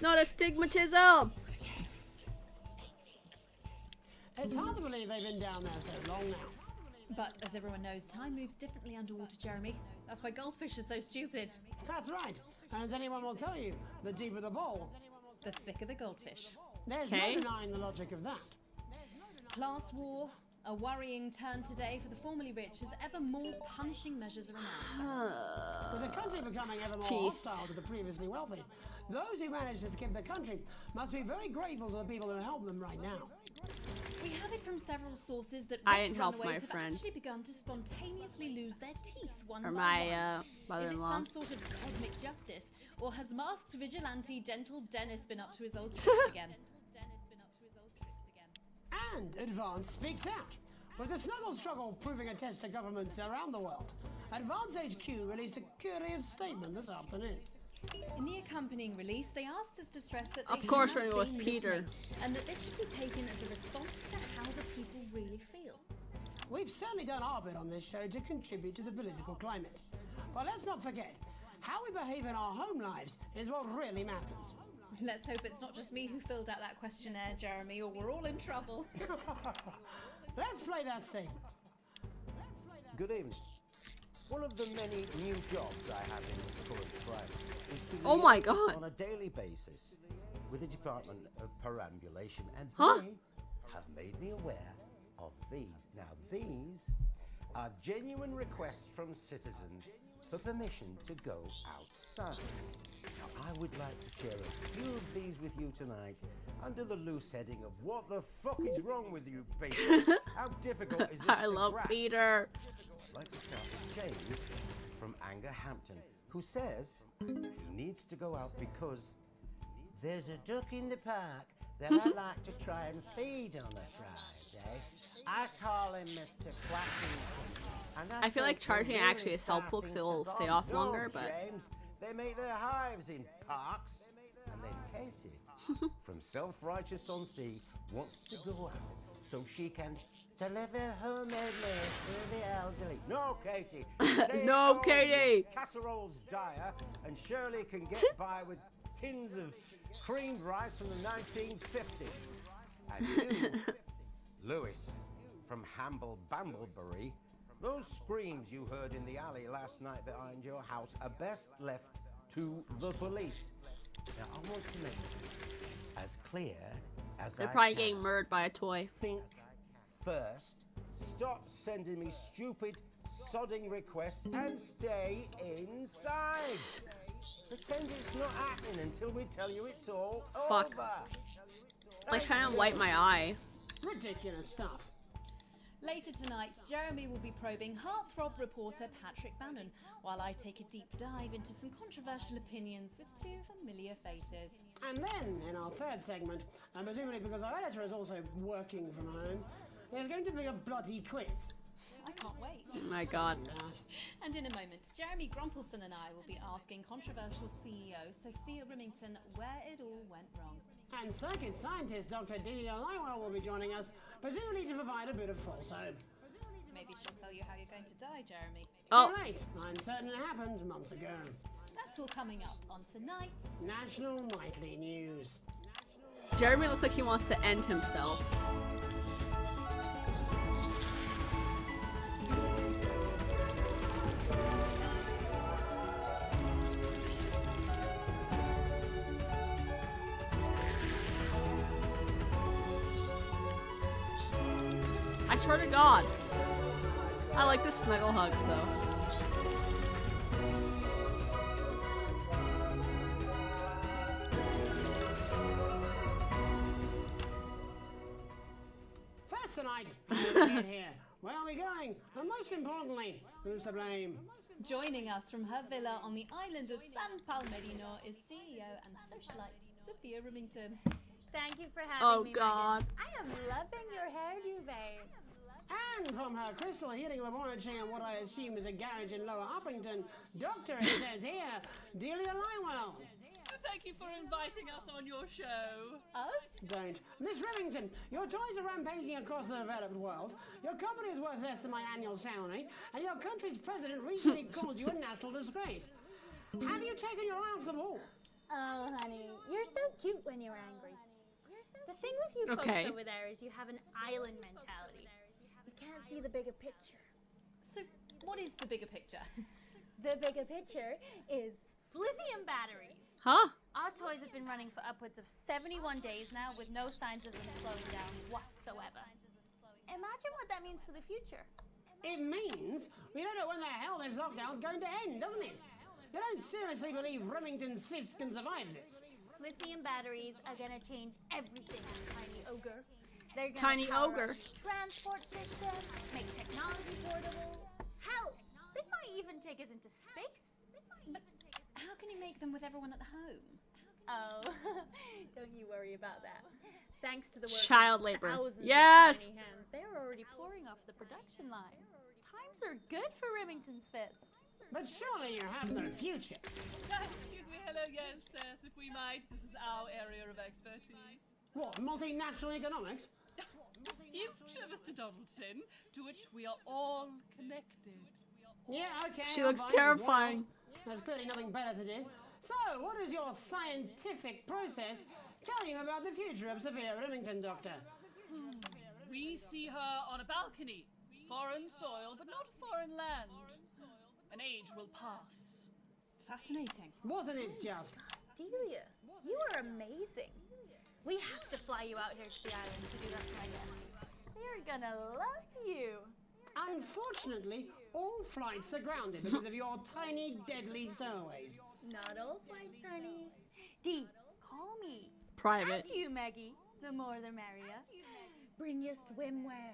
Not astigmatism! It's hard to believe they've been down there so long now. But as everyone knows, time moves differently underwater, Jeremy. That's why goldfish are so stupid. That's right. And as anyone will tell you, the deeper the bowl, the thicker the goldfish. There's no denying the logic of that. Class war, a worrying turn today for the formerly rich as ever more punishing measures are announced. With the country becoming ever more hostile to the previously wealthy, those who managed to skip the country must be very grateful to the people who help them right now. We have it from several sources that I rich didn't help runaways my have friend. actually begun to spontaneously lose their teeth one Or by my one. mother-in-law. Is it some sort of cosmic justice, or has masked vigilante Dental Dennis been up to his old tricks again? And Advance speaks out. With the snuggle struggle proving a test to governments around the world, Advance HQ released a curious statement this afternoon. In the accompanying release, they asked us to stress that they Of course have we're gonna go with been Peter. listening, and that this should be taken as a response to how the people really feel. We've certainly done our bit on this show to contribute to the political climate. But let's not forget, how we behave in our home lives is what really matters. Let's hope it's not just me who filled out that questionnaire, Jeremy, or we're all in trouble. Let's play that statement. Good evening. One of the many new jobs I have in this current crisis is to Oh my liaise God. on a daily basis with the Department of Perambulation, and Huh? they have made me aware of these. Now, these are genuine requests from citizens for permission to go outside. Now, I would like to share a few of these with you tonight under the loose heading of what the fuck is wrong with you, Peter? How difficult is this I to love grasp? Peter. I'd like to start with James from Angerhampton, who says he needs to go out because there's a duck in the park that I like to try and feed on a Friday. I call him Mr. Quackington. And I feel like think we're charging really actually is helpful because it starting will to stay bond. off No, longer, but James, they make their hives in parks. And then Katie, from Self-Righteous on Sea, wants to go out so she can deliver homemade meals to the elderly. No, Katie. Stay No, at home. Katie. Casserole's dire, and Shirley can get by with tins of creamed rice from the 1950s. And you, Lewis, from Hamble Bamblebury. Those screams you heard in the alley last night behind your house are best left to the police. Now, I want to make it as clear as They're I probably can. getting murdered by a toy. Think first. Stop sending me stupid, sodding requests and stay inside. Pretend it's not happening until we tell you it's all Fuck. over. Like trying to wipe my eye. Ridiculous stuff. Later tonight, Jeremy will be probing heartthrob reporter Patrick Bannon, while I take a deep dive into some controversial opinions with two familiar faces. And then, in our third segment, and presumably because our editor is also working from home, there's going to be a bloody quiz. I can't wait. Oh my god. And in a moment, Jeremy Grumpelson and I will be asking controversial CEO Sophia Remington where it all went wrong. And circuit scientist Dr. Delia Lywell will be joining us, presumably to provide a bit of false hope. Maybe she'll tell you how you're going to die, Jeremy. Oh. Too late. I'm certain it happened months ago. That's all coming up on tonight's National Nightly News. Jeremy looks like he wants to end himself. I swear to God. I like the snuggle hugs though. First tonight, how did we get here? Where are we going? And most importantly, who's to blame? Joining us from her villa on the island of San Palmerino is CEO and socialite Sophia Remington. Thank you for having me, God. Megan. I am loving your hairdo, babe. And from her crystal healing laboratory in what I assume is a garage in Lower Uppington, Doctor, it says here, Delia Lywell. Thank you for inviting us on your show. Us? Don't. Miss Remington, your toys are rampaging across the developed world, your company is worth less than my annual salary, and your country's president recently called you a national disgrace. Have you taken your eye off the ball? Oh, honey, you're so cute when you're angry. The thing with you folks over there is you have an island mentality. You can't see the bigger picture. So, what is the bigger picture? The bigger picture is lithium batteries. Huh? Our toys have been running for upwards of 71 days now with no signs of them slowing down whatsoever. Imagine what that means for the future. It means we don't know when the hell this lockdown's going to end, doesn't it? You don't seriously believe Remington's fist can survive this? Lithium batteries are gonna change everything, Tiny Ogre. They're gonna Tiny power Ogre. up transport systems, make technology portable. Hell, they might even take us into space. But how can you make them with everyone at home? Oh, don't you worry about that. Thanks to the work Child of labor. thousands Yes! of tiny hands, they're already pouring off the production line. Times are good for Remington's fist. But surely you have no future. Excuse me, hello, yes, if we might. This is our area of expertise. What, multinational economics? Future, Mr. Donaldson, to which we are all connected. Yeah, okay. She I'm looks fine. terrifying. Well, there's clearly nothing better to do. So, what does your scientific process tell you about the future of Sophia Remington, Doctor? We see her on a balcony. Foreign soil, but not foreign land. An age will pass. Fascinating. Wasn't it just? Delia, you are amazing. We have to fly you out here to the island to do that for my guests. They're gonna love you. Unfortunately, all flights are grounded because of your tiny, deadly stowaways. Not all flights, honey. Dee, call me. Private. And you, Maggie. The more the merrier. Bring your swimwear.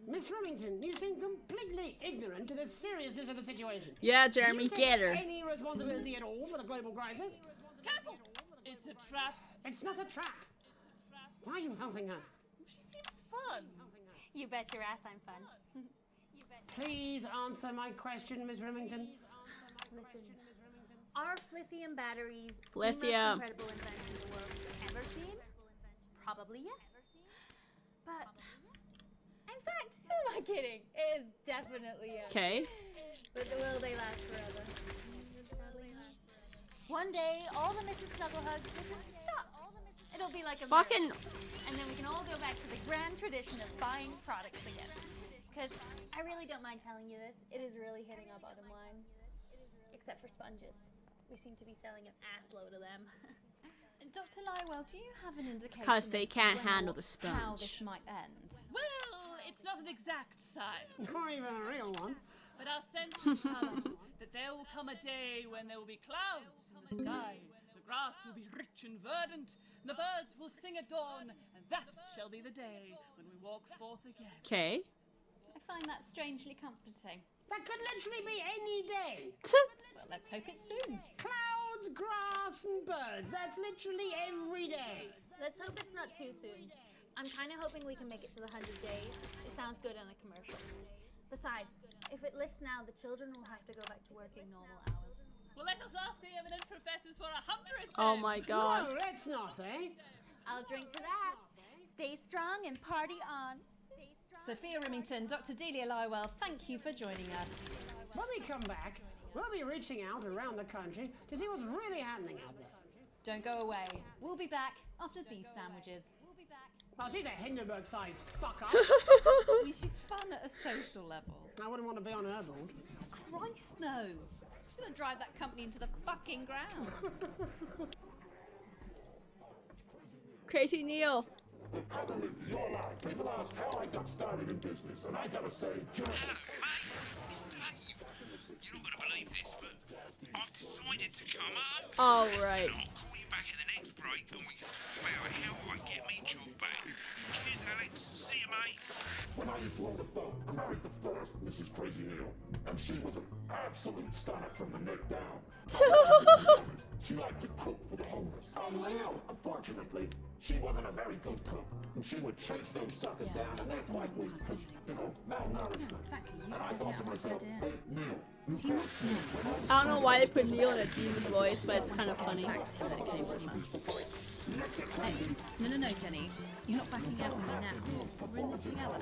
Miss Remington, you seem completely ignorant to the seriousness of the situation. Yeah, Jeremy, Do you get her. take any responsibility at all for the global crisis? Careful! It's a trap. It's not a trap. Why are you helping her? She seems fun. You bet your ass I'm fun. Please answer my question, Miss Remington. Listen, are lithium batteries the Lithium. most incredible invention the world has ever seen? Probably yes. But, in fact, who am I kidding? It is definitely yes. Okay. But will they last forever? One day, all the Mrs. Snugglehugs will just stop. It'll be like a Fucking. miracle. And then we can all go back to the grand tradition of buying products again. Because I really don't mind telling you this, it is really hitting our bottom line. Except for sponges. We seem to be selling an ass load of them. Dr. Lywell, do you have an indication because they can't when handle or the how sponge. this might end? Well, it's not an exact science. Not even a real one. But our senses tell us that there will come a day when there will be clouds in the sky, the grass will be rich and verdant, and the birds will sing at dawn, and that shall be the day when we walk forth again. Okay. I find that strangely comforting. That could literally be any day. Well, let's hope it's soon. Clouds, grass, and birds. That's literally every day. Let's hope it's not too soon. I'm kind of hoping we can make it to the 100 days. It sounds good on a commercial. Besides, if it lifts now, the children will have to go back to working normal hours. Well, let us ask the eminent professors for 100. Oh my god. No, let's not, eh? I'll drink to that. Stay strong and party on. Sophia Rimington, Dr. Delia Lywell, thank you for joining us. When we come back, we'll be reaching out around the country to see what's really happening out there. Don't go away. We'll be back after these sandwiches. Well, she's a Hindenburg-sized fucker. I mean, she's fun at a social level. I wouldn't want to be on her board. Christ, no. She's going to drive that company into the fucking ground. Crazy Neil. How to live your life. People ask how I got started in business, and I gotta say, just... Hello, mate. It's Dave. You're not gonna believe this, but I've decided to come home. Oh, right. I'll call you back at the next break, and we can talk about how I get me job back. Cheers, Alex. See you, mate. When I used to own the boat, I married the first Mrs. Crazy Neil, and she was an absolute star from the neck down. She liked to cook for the homeless. Unfortunately, she wasn't a very good cook, and she would chase those suckers down, and they're quite weak because, malnourished. Exactly, you And I said thought it, to I myself, said hey, Neil, you He can't wants sleep without I don't know why they put Neil in a demon voice, but it's kind of funny. Back to him that it came from us. Hey, no, Jenny. You're not backing out on me now. We're in this together.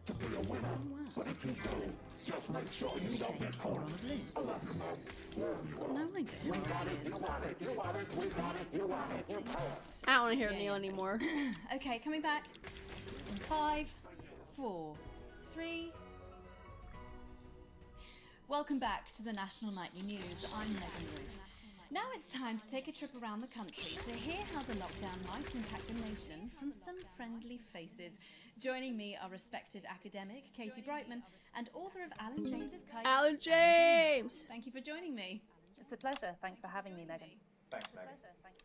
to be a winner. But if you do, just make sure you don't get caught. I love you, Mom. Got no idea You what want it it, is. you want it, you want it, we want it, you want it, you want it. I don't want to hear Neil anymore. Okay, coming back. In 5, 4, 3. Welcome back to the National Nightly News. I'm Megan Roof. Now it's time to take a trip around the country to hear how the lockdown might impact the nation from some friendly faces. Joining me are respected academic Katie Brightman and author of Alan James's Kites. Alan James! Thank you for joining me. It's a pleasure. Thanks for having me, Megan. Thanks, Megan.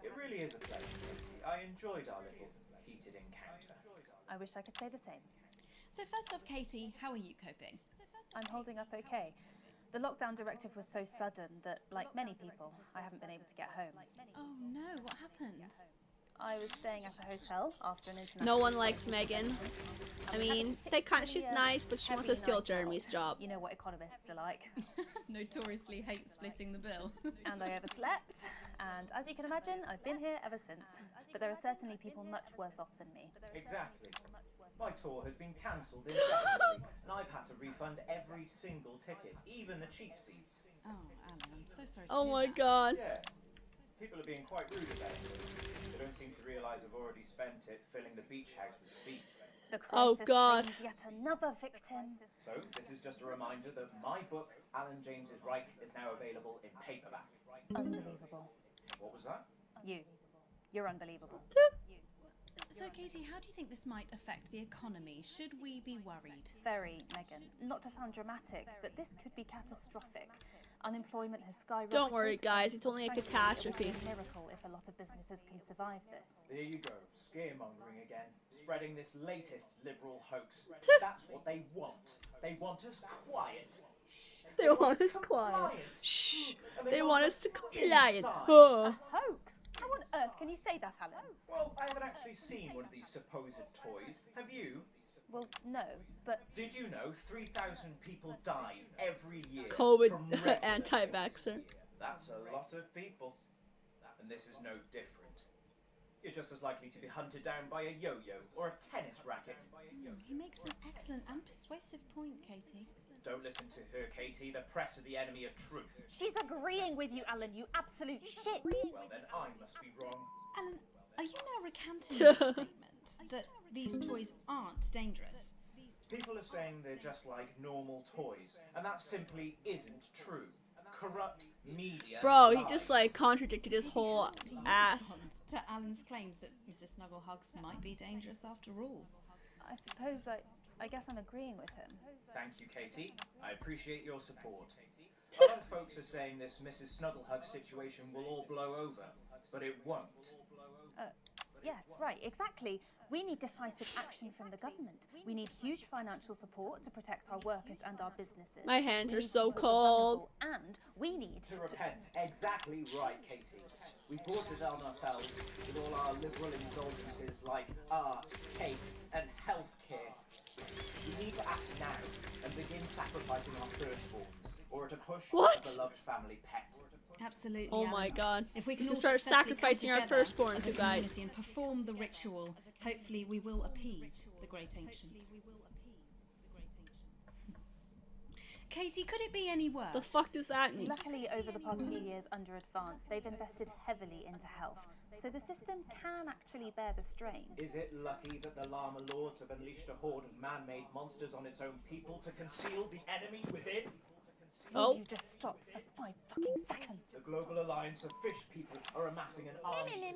It really is a pleasure, Katie. I enjoyed our little heated encounter. I wish I could say the same. So first off, Katie, how are you coping? I'm holding up okay. The lockdown directive was so sudden that, like many people, I haven't been able to get home. Oh no, what happened? I was staying at a hotel after an international... No one likes Megan. I mean, she's nice, but she wants to steal Jeremy's job. You know what economists are like. Notoriously hate splitting the bill. And I overslept, and as you can imagine, I've been here ever since. But there are certainly people much worse off than me. Exactly. My tour has been cancelled indefinitely, and I've had to refund every single ticket, even the cheap seats. Oh, Alan, I'm so sorry to Oh hear my that. god. Yeah. People are being quite rude about it. They don't seem to realise I've already spent it filling the beach house with beef. The Oh, crisis God. claims yet another victim. So, this is just a reminder that my book, Alan James's Reich, is now available in paperback. Unbelievable. What was that? You're unbelievable. So, Katie, how do you think this might affect the economy? Should we be worried? Very, Megan. Not to sound dramatic, but this could be catastrophic. Unemployment has skyrocketed. Don't worry, guys. It's only a Frankly, catastrophe. It would be a miracle if a lot of businesses can survive this. There you go, scaremongering again, spreading this latest liberal hoax. That's what they want. They want us quiet. They want us quiet. Shh. They want us to compliant. inside. Oh. Hoax? How on earth can you say that, Alan? Well, I haven't actually seen one of these supposed toys. Have you? Well, no, but... Did you know 3,000 people die every year COVID from regular anti-vaxxer. That's a lot of people. And this is no different. You're just as likely to be hunted down by a yo-yo or a tennis racket. He makes an excellent and persuasive point, Katie. Don't listen to her, Katie. The press are the enemy of truth. She's agreeing with you, Alan, you absolute shit! Well, then I must be wrong. Alan, are you now recanting your statement that these toys aren't dangerous? People are saying they're just like normal toys, and that simply isn't true. Corrupt media. Bro, he lies. just like contradicted his whole ass. To Alan's claims that Mrs. Snugglehugs might be dangerous after all. I suppose I guess I'm agreeing with him. Thank you, Katie. I appreciate your support. A lot of folks are saying this Mrs. Snugglehug situation will all blow over, but it won't. Yes, right, exactly. We need decisive action from the government. We need huge financial support to protect our workers and our businesses. My hands We are need so support for cold. vulnerable, and we need To repent. Exactly right, Katie. We brought it on ourselves with all our liberal indulgences like art, cake, and healthcare. We need to act now and begin sacrificing our firstborns, or to push What? a beloved family pet. Absolutely. Oh my Alan. god. If we We can should all start successfully come sacrificing our together firstborns, as a you guys. community and perform the ritual, hopefully we will appease the great ancient. Katie, could it be any worse? The fuck does that mean? Luckily, over the past few years under Advance, they've invested heavily into health, so the system can actually bear the strain. Is it lucky that the Llama Laws have unleashed a horde of man-made monsters on its own people to conceal the enemy within? Oh. You just stop for 5 fucking seconds. The Global Alliance of Fish People are amassing an army.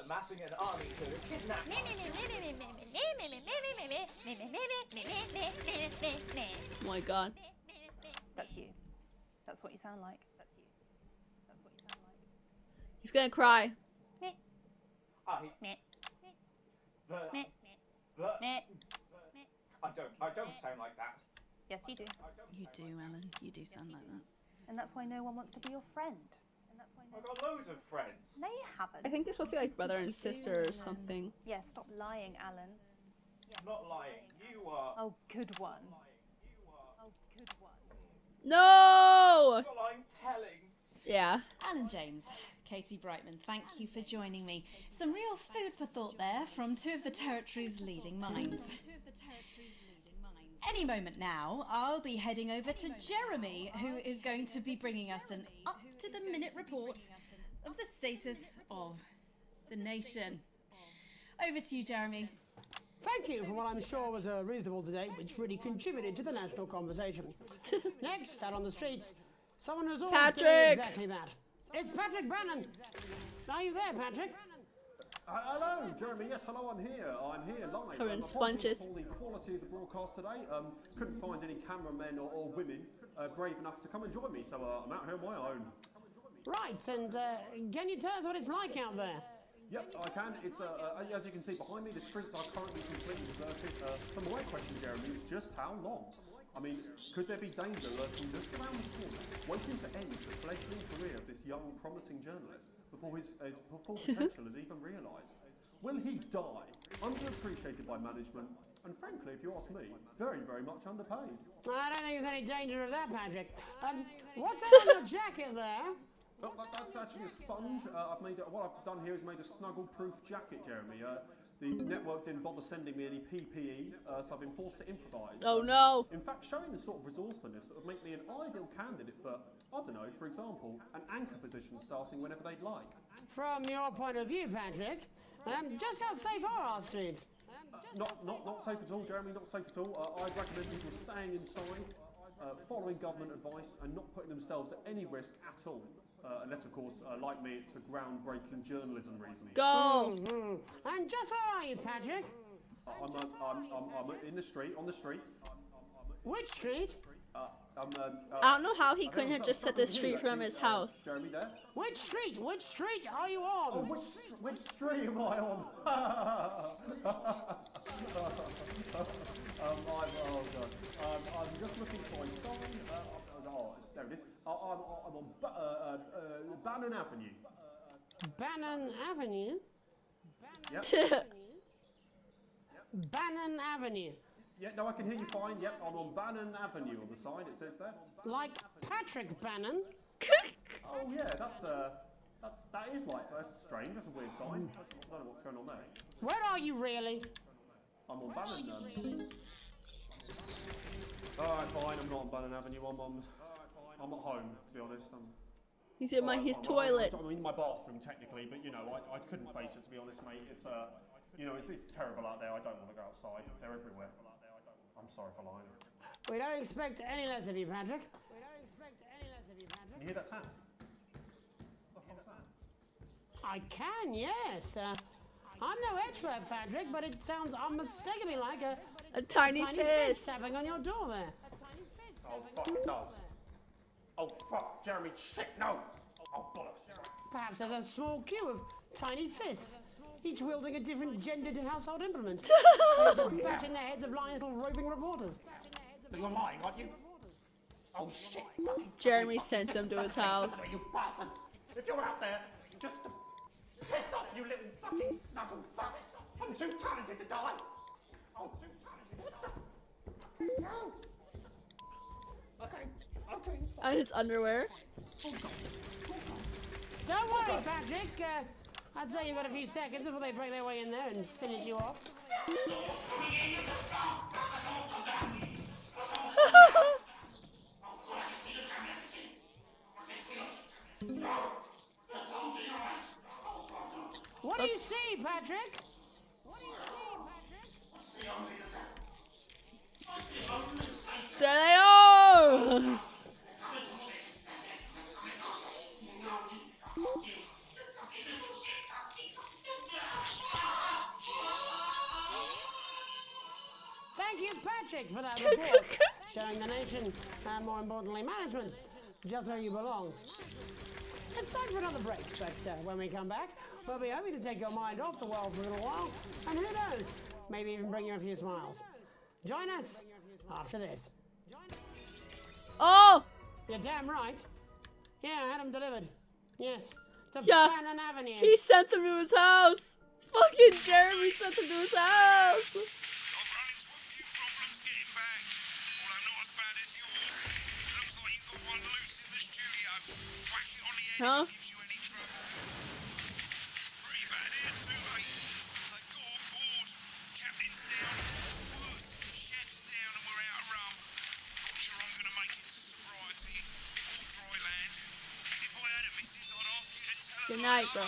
Amassing an army to kidnap. Oh my god. That's you. That's what you sound like. That's you. That's what you sound like. He's gonna cry. I don't sound like that. Yes, you do. You do, Alan. You do sound like that. And that's why no one wants to be your friend. And that's why I've got loads of friends. No, you haven't. I think they're supposed to be like brother and sister or something. Yeah, stop lying, Alan. I'm not lying. You are. Oh, good one. Oh, good one. No! Well, I'm telling. Yeah. Alan James, Katie Brightman, thank you for joining me. Some real food for thought there from two of the territory's leading minds. Any moment now, I'll be heading over to Jeremy, who is going to be bringing us an up-to-the-minute report of the status of the nation. Over to you, Jeremy. Thank you for what I'm sure was a reasonable debate, which really contributed to the national conversation. Next, out on the streets, someone who's always doing Patrick! exactly that. It's Patrick Bannon. Are you there, Patrick? Hello, Jeremy. Yes, hello. I'm here live. Her and sponges. For the quality of the broadcast today, couldn't find any cameramen or women brave enough to come and join me, so I'm out here on my own. Right, and can you tell us what it's like out there? Yep, I can. It's as you can see behind me, the streets are currently completely deserted. So my question, Jeremy, is just how long? I mean, could there be danger lurking just around the corner, waiting to end the fledgling career of this young, promising journalist before his full potential is even realised? Will he die, underappreciated by management, and frankly, if you ask me, very, very much underpaid? I don't think there's any danger of that, Patrick. What's that on your jacket there? Well, that's actually a sponge. What I've done here is made a snuggle-proof jacket, Jeremy. The network didn't bother sending me any PPE, so I've been forced to improvise. Oh no! In fact, showing the sort of resourcefulness that would make me an ideal candidate for, I don't know, for example, an anchor position starting whenever they'd like. From your point of view, Patrick, just how safe are our streets? Not safe at all, Jeremy, not safe at all. I'd recommend people staying inside, following government advice, and not putting themselves at any risk at all. Unless, of course, like me, it's for groundbreaking journalism reasons. Go! And just where are you, Patrick? I'm in the street, on the street. Which street? I don't know how he couldn't have just said the street from his house. Jeremy there? Which street are you on? Oh, which street am I on? I'm just looking for a sign. There it is. I'm on Bannon Avenue. Bannon Avenue? Yep. Bannon Avenue. Yeah, no, I can hear you fine. Yep, I'm on Bannon Avenue on the sign, it says there. Like Patrick Bannon? Oh yeah, that is like, that's strange, that's a weird sign. I don't know what's going on there. Where are you really? I'm on Bannon. Alright, fine, I'm not on Bannon Avenue, I'm at home, to be honest. He's in his toilet. I'm in my bathroom, technically, but you know, I couldn't face it, to be honest, mate. You know, it's terrible out there. I don't want to go outside. They're everywhere. I'm sorry for lying. We don't expect any less of you, Patrick. We don't expect any less of you, Patrick. Can you hear that sound? I can, yes. I'm no expert, Patrick, but it sounds unmistakably like a tiny fist tapping on your door there. Oh, fuck, it does. Oh, fuck, Jeremy, shit, no! Oh, bollocks. Perhaps there's a small queue of tiny fists, each wielding a different gendered household implement. Bashing the heads of lying little roving reporters. But you're lying, aren't you? Oh, shit, fucking... Jeremy sent them to his house. You bastards! If you're out there, just piss off, you little fucking snuggle fuck! I'm too talented to die! I'm too talented to die! What the fuck? Okay, it's fine. And his underwear. Don't worry, Patrick. I'd say you've got a few seconds before they break their way in there and finish you off. What do you see, Patrick? What do you see, Patrick? There they are! Thank you, Patrick, for that report, showing the nation, and more importantly, management, just where you belong. It's time for another break, but when we come back, we'll be hoping to take your mind off the world for a little while, and who knows, maybe even bring you a few smiles. Join us after this. Oh! You're damn right. Yeah, I had them delivered. Yes, to Yeah, Bannon Avenue. he sent them to his house. Fucking Jeremy sent them to his house. Huh? Good night, bro.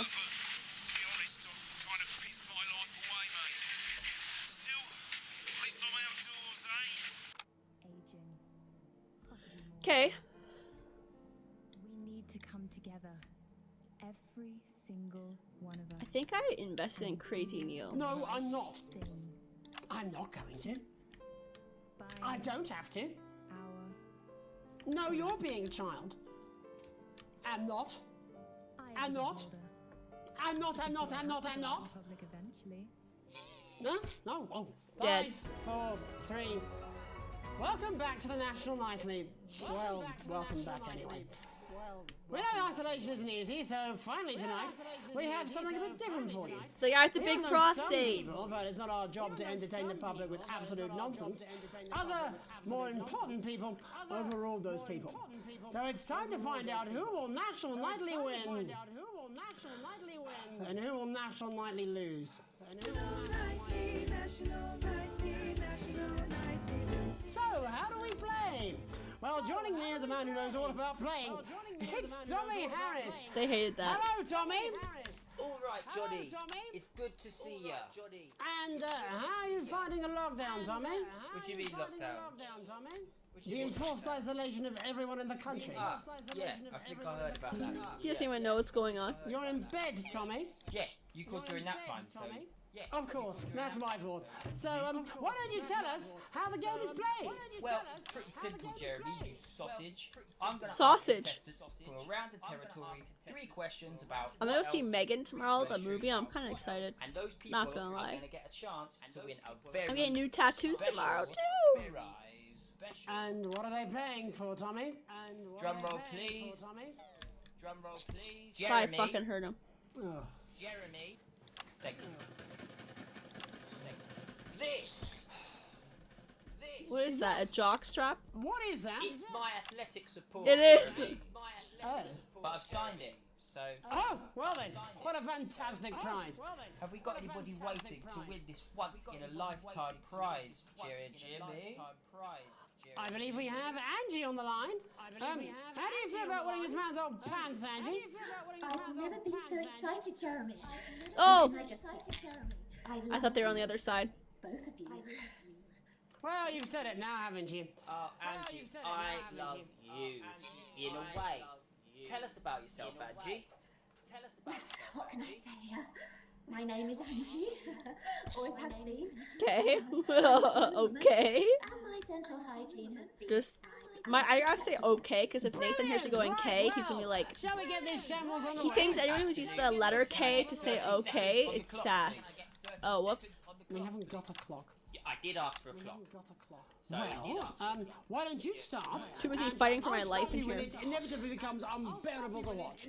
Okay. We need to come together. Every single one of us. I think I invested in Crazy Neil. No, I'm not. I'm not going to. I don't have to. No, you're being a child. I'm not. I'm not. I'm not. I'm not. I'm not. I'm not. Public eventually. No, no. Oh, Dead. 5, 4, 3. Welcome back to the National Nightly. Well, welcome back anyway. We know isolation isn't easy, so finally tonight we have something a bit different for you. The guy with the We big know prostate. Some people, but it's not our job to entertain the public with absolute nonsense. Other, more important people overrule those people. So it's time to find out who will National Nightly win. And who will National Nightly lose. So, how do we play? Well, joining me is a man who knows all about playing. It's Tommy Harris. They hated that. Hello, Tommy. All right, Johnny. Hello, Tommy. It's good to see you. And how are you finding the lockdown, Tommy? What do you mean lockdown? The enforced isolation of everyone in the country. Yeah, I think I heard about that. He doesn't even know what's going on. You're in bed, Tommy. Yeah, you called during that time, so... Yeah. Of course, that's my fault. So, why don't you tell us how the game is played? Well, it's pretty simple, Jeremy, you sausage. I'm gonna Sausage. ask contestants from around the territory 3 questions about... I'm gonna go what see else Megan tomorrow, the West movie. I'm Street kind of excited. And those people Not gonna lie. are gonna get a chance to win a very I'm getting new tattoos special tomorrow too. prize. Special. And what are they playing for, Tommy? Drum roll, please. Drum roll, please. I Jeremy. fucking heard him. Jeremy. Thank you. This. What is that? A jock strap? What is that? It's my athletic support. It is. Jeremy. It's my athletic support. But I've signed it, so... Oh, well then, what a fantastic prize. Have we got anybody waiting to win this once-in-a-lifetime prize, Jimmy? I believe we have Angie on the line. How do you feel about winning this man's old pants, Angie? I've never been so excited, Jeremy. Oh! I thought they were on the other side. Both of you. Well, you've said it now, haven't you? Oh, Angie, I love you. In a way. Tell us about yourself, Angie. Tell us about yourself. What can I say? My name is Angie. Always has been. Okay. Okay. And my dental hygiene has been. Just I gotta say okay, because if Nathan hears me going K, he's gonna be like. Shall we get these shambles on the He way? thinks anyone who's used the letter K to say okay, it's sass. Oh, whoops. We haven't got a clock. Yeah, I did ask for a clock. Got a clock. So Well, why don't you start? Too busy and fighting for I'll my stop life in you when here. it inevitably becomes unbearable to watch.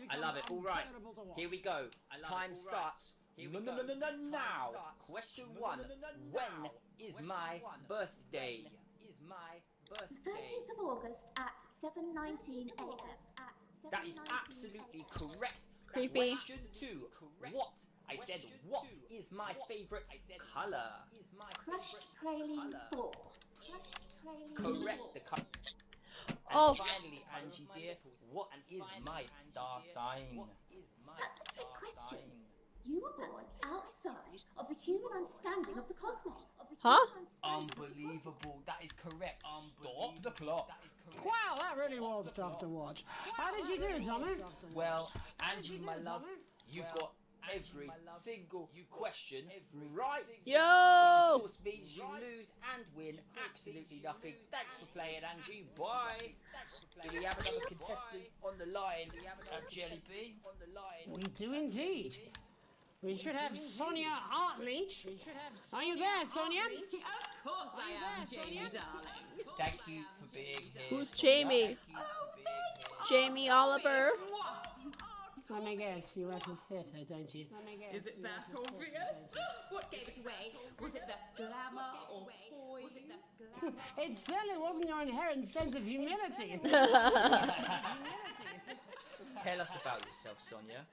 I love it. All right, here we go. Time starts. Now. Question 1. When is my birthday? The 13th of August at 7:19 a.m. That is absolutely correct. Creepy. Question 2. What? I said, what is my favourite colour? Crushed praline 4. Correct, the colour. And Oh. finally, Angie dear, what is my star sign? That's a trick question. You were born outside of the human understanding of the cosmos. Huh? Unbelievable. That is correct. Stop the clock. Wow, that really was tough to watch. How did you do, Tommy? Well, Angie, my love, you got every single question right. Yo! Which of course means you lose and win absolutely nothing. Thanks for playing, Angie. Bye. Do we have another contestant on the line? Jellybean on the line. We do indeed. We should have Sonia Artleach. Are you there, Sonia? Of course I am, Jamie, darling. Thank you for being here. Who's Jamie? Jamie Oliver. Let me guess, you work in theatre, don't you? Is it that obvious? What gave it away? Was it the glamour or poise? It certainly wasn't your inherent sense of humility. Tell us about yourself, Sonia.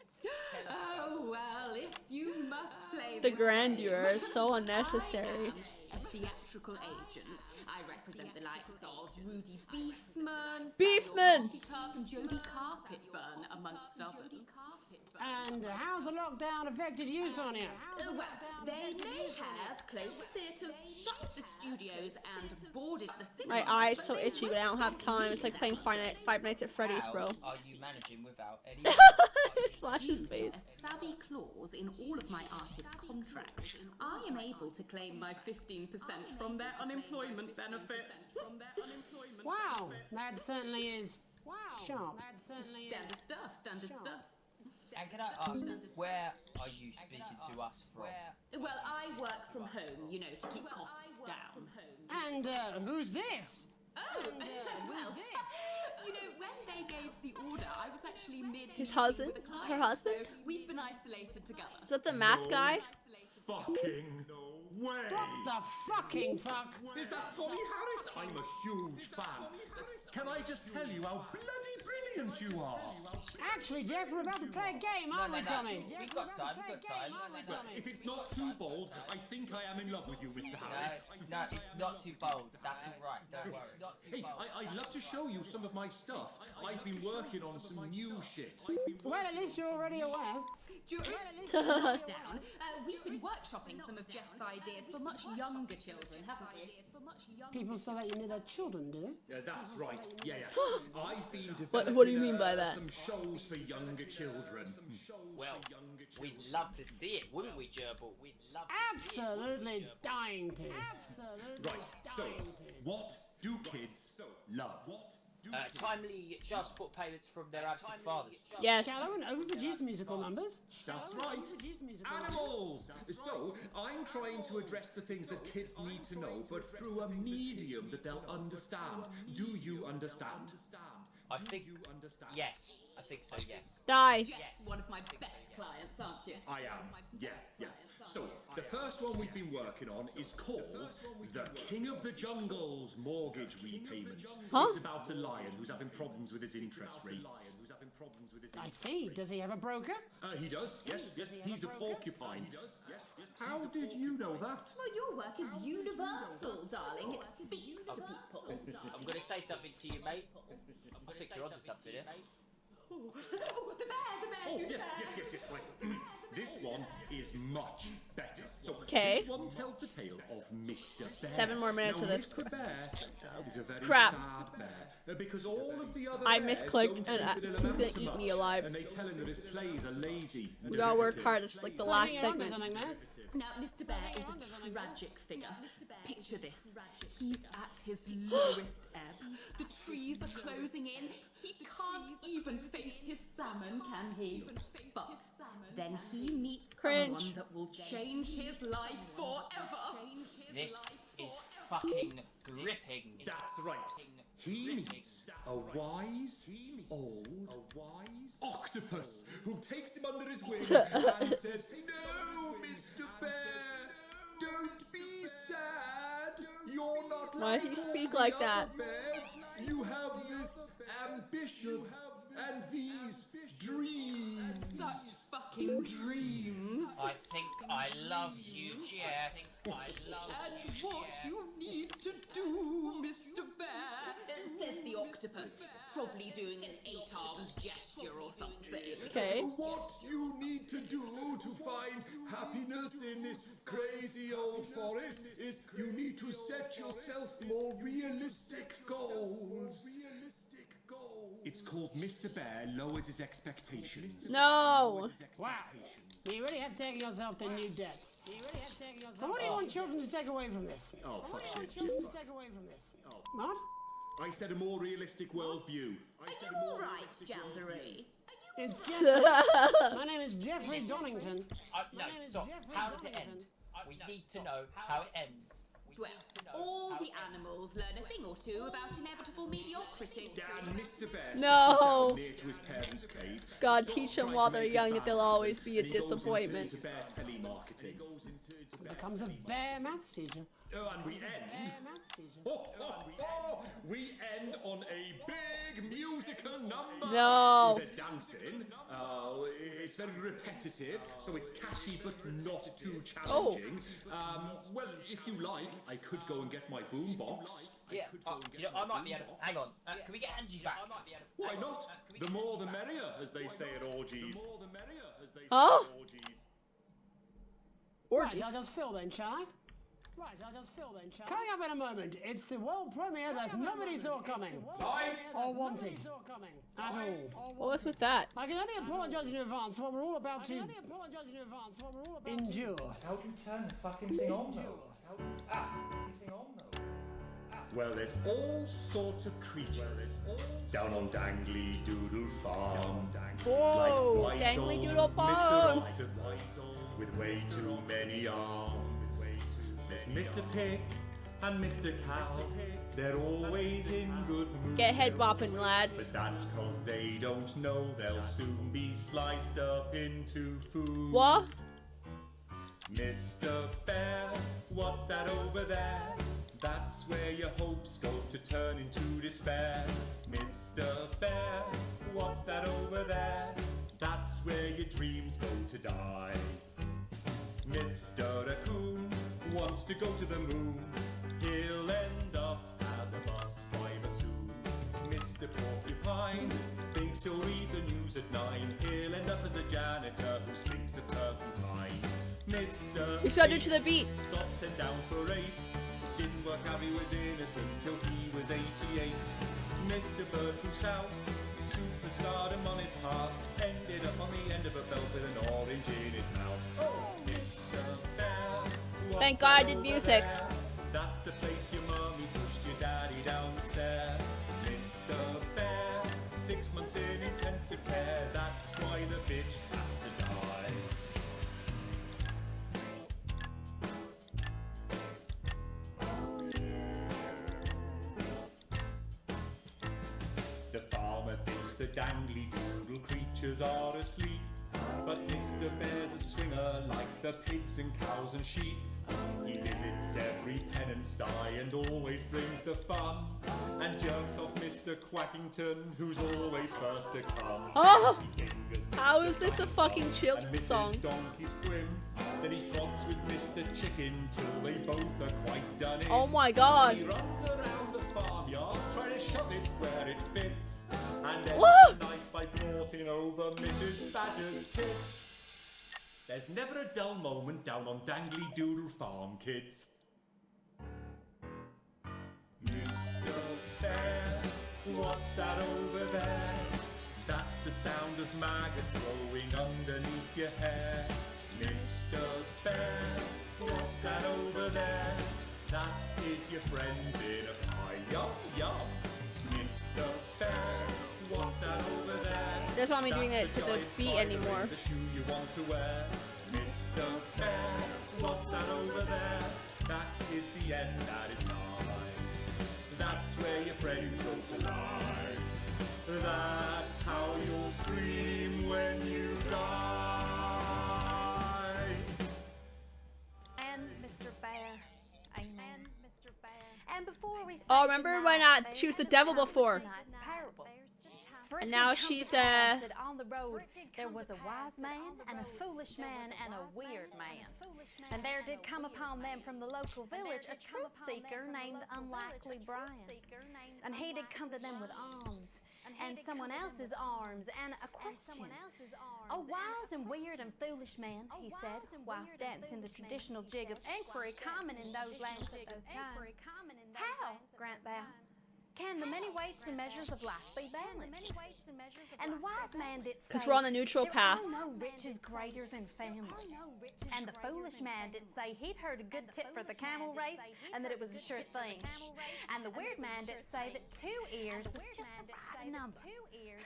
Oh, well, if you must play The this grandeur game, is so unnecessary. I am a theatrical agent. I represent the likes of Rudy Beefman, Beefman! Samuel Hockeycup, and Jodie Carpetburn, amongst others. And how's the lockdown affected you, Sonia? Well, they may have closed the theatres, shut the studios, and boarded the cinemas. My eye's so itchy, but I don't have time. It's like playing Five Nights at Freddy's, How bro. are you managing without any... Flashes Due to face. a savvy clause in all of my artist contracts, I am able to claim my 15% from their unemployment benefit. Wow, that certainly is sharp. Standard stuff, standard stuff. And can I ask, where are you speaking to us from? Well, I work from home, you know, to keep costs down. And who's this? Oh, well, you know, when they gave the order, I was actually mid His husband? with a client, Her husband? So we've been isolated together. Is that the math guy? Fucking way! What the fucking fuck? Is that Tommy Harris? I'm a huge fan. Can I just tell you how bloody brilliant you are? Actually, Jeff, we're about to play a game, aren't we, Tommy? We've got time, we've got time. Well, if it's not too bold, I think I am in love with you, Mr. Harris. No, it's not too bold. That's all right. Don't worry. Not too Hey, bold. I'd love to show you some of my stuff. I've been working on some new shit. Well, at least you're already aware. During lockdown, we've been workshopping some of Jeff's ideas for much younger children, haven't we? People still let you near their children, do they? Yeah, that's right. Yeah. I've been What developing do you mean by that? some shows for younger children. Well, we'd love to see it, wouldn't we, Gerbil? We'd love to see it. Absolutely dying to. Absolutely Right, so, what do kids love? Timely child support payments from their absent fathers. Yes. Shallow and overproduced musical numbers. That's right. Animals! So, I'm trying to address the things that kids need to know, but through a medium that they'll understand. Do you understand? I think, yes. I think so, yes. Die. Jeff's one of my best clients, aren't you? I am. Yeah. So, the first one we've been working on is called The King of the Jungle's Mortgage Repayments. Huh? It's about a lion who's having problems with his interest rates. I see. Does he have a broker? He does, yes. He's a porcupine. How did you know that? Well, your work is universal, darling. It speaks to people. I'm going to say something to you, mate. I think you're onto something here. Oh, the bear, Oh, yes. Right. This one is much better. So Okay. this one tells the tale of Mr. Bear. 7 more minutes now, of this Mr. Bear is a very crap. sad bear because all of the other I bears misclicked don't and think that he's he'll gonna amount to eat me much, alive. And they tell him that his plays are lazy. And We gotta work derivative. hard. It's like the last segment. Now, Mr. Bear is a tragic figure. Picture this. He's at his lowest ebb. The trees are closing in. He can't even face his salmon, can he? But then he meets someone that will change his life forever. This is fucking gripping. That's right. He meets a wise, old, octopus who takes him under his wing and says, "No, Mr. Bear, don't be sad. You're not Why like does he all speak the like other that? bears. You have this ambition and these dreams." Such fucking dreams. I think I love you, Jeff. And what you need to do, Mr. Bear, says the octopus, probably doing an 8-armed gesture or something. Okay. What you need to do to find happiness in this crazy old forest is you need to set yourself more realistic goals. It's called Mr. Bear Lowers His Expectations. No. Wow. You really have taken yourself to new depths. So what do you want children to take away from this? Oh, fuck shit. Take away from this? What? I said a more realistic worldview. Are you alright, Jamboree? It's Jeffrey. My name is Jeffrey Donington. No, stop. How does it end? We need to know how it ends. Well, all the animals learn a thing or two about inevitable mediocrity. And Mr. Bear No. down near to his parents' cave. God, teach them while they're young that they'll always be a disappointment. Into bear telemarketing. Becomes a bear maths teacher. Oh, and we end. We end on a big musical number. No. There's dancing. It's very repetitive, so it's catchy but not too challenging. Well, if you like, I could go and get my boombox. Yeah, I might be able to. Hang on. Can we get Angie back? Why not? The more the merrier, as they say at orgies. The more the merrier, as they say Oh. at orgies. Right, I'll just fill then, shall I? Coming up in a moment, it's the world premiere that nobody saw coming. Or wanted. At all. What was with that? I can only apologise in advance for what we're all about to endure. How do you turn the fucking thing on, though? Well, there's all sorts of creatures down on Dangly Doodle Farm. Whoa, like Dangly wise Doodle old Farm. Mr. Octopus with way too many arms. There's Mr. Pig and Mr. Cow. They're always in good mood. Get head bopping, lads. But that's cause they don't know they'll soon be sliced up into food. What? Mr. Bear, what's that over there? That's where your hopes go to turn into despair. Mr. Bear, what's that over there? That's where your dreams go to die. Mr. Raccoon wants to go to the moon. He'll end up as a bus driver soon. Mr. Porcupine thinks he'll read the news at 9. He'll end up as a janitor who slinks a turpentine. Mr. You gotta do to the beat. Got sent down for rape. Didn't work out, he was innocent till he was 88. Mr. Bird flew south, superstardom on his path. Ended up on the end of a belt with an orange in his mouth. Oh, Mr. Bear, Thank God I did music. There? That's the place your mommy pushed your daddy down the stair. Mr. Bear, 6 months in intensive care. That's why the bitch has to die. The farmer thinks the dangly doodle creatures are asleep. But Mr. Bear's a swinger like the pigs and cows and sheep. He visits every penance die and always brings the fun. And jerks off Mr. Quackington, who's always first to come. Oh! He fingers How Mr. is this a fucking chill and Mrs. song? Donkey's grim. Then he frogs with Mr. Chicken till they both are quite done in. Oh my God. He runs around the farmyard trying to shove it where it fits. And ends What? the night by porting over Mrs. Badger's tits. There's never a dull moment down on Dangly Doodle Farm, kids. Mr. Bear, what's that over there? That's the sound of maggots growing underneath your hair. Mr. Bear, what's that over there? That is your friends in a pie. Yum, yum. Mr. Bear, what's that over there? Doesn't want me doing it to the beat anymore. The shoe you want to wear. Mr. Bear, what's that over there? That is the end, that is mine. That's where your friends go to lie. That's how you'll scream when you die. And Mr. Bear. Amen. Mr. Bear. And before we say Oh, remember when she was the devil before? tonight's parable. And now Frick did come she's, to pass that on the road there was a wise man and a foolish man and a weird man. And there did come upon them from the local village a truth seeker named Unlikely Brian. And he did come to them with alms and someone else's arms and a question. A wise and weird and foolish man, he said, whilst dancing the traditional jig of inquiry common in those lands at those times. How, grant thou, can the many weights and measures of life be balanced? And the wise man did say, Because we're on a neutral path. there are no riches greater than family. And the foolish man did say he'd heard a good tip for the camel race and that it was a sure thing. And the weird man did say that 2 ears was just the right number,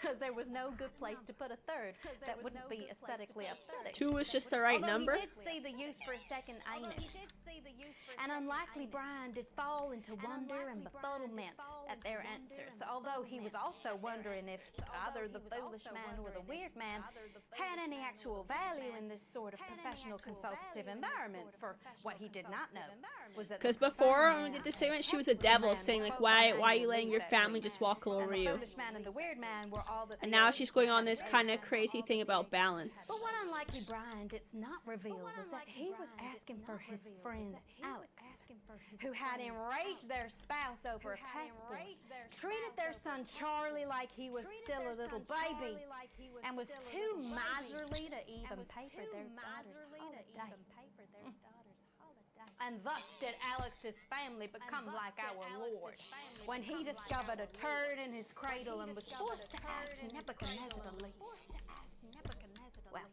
because there was no good place to put a third that wouldn't be aesthetically upsetting. 2 was just the right Although number. he did see the use for a second anus. And Unlikely Brian did fall into wonder and befuddlement at their answers, although he was also wondering if either the foolish man or the weird man had any actual value in this sort of professional consultative environment. For what he did not know was that Because before when we did the segment, she was a devil saying like, why are you letting your family just walk all over the you? foolish man and the weird man were all that And they now owed. she's going on this kind of crazy thing about balance. But what Unlikely Brian did not reveal was that he was asking for his friend Alex, who had enraged their spouse over a passport, treated their son Charlie like he was still a little baby, and was too miserly to even pay for their daughter's holiday. And thus did Alex's family become like our Lord, when he discovered a turd in his cradle and was forced to ask Nebuchadnezzar to leave. Well,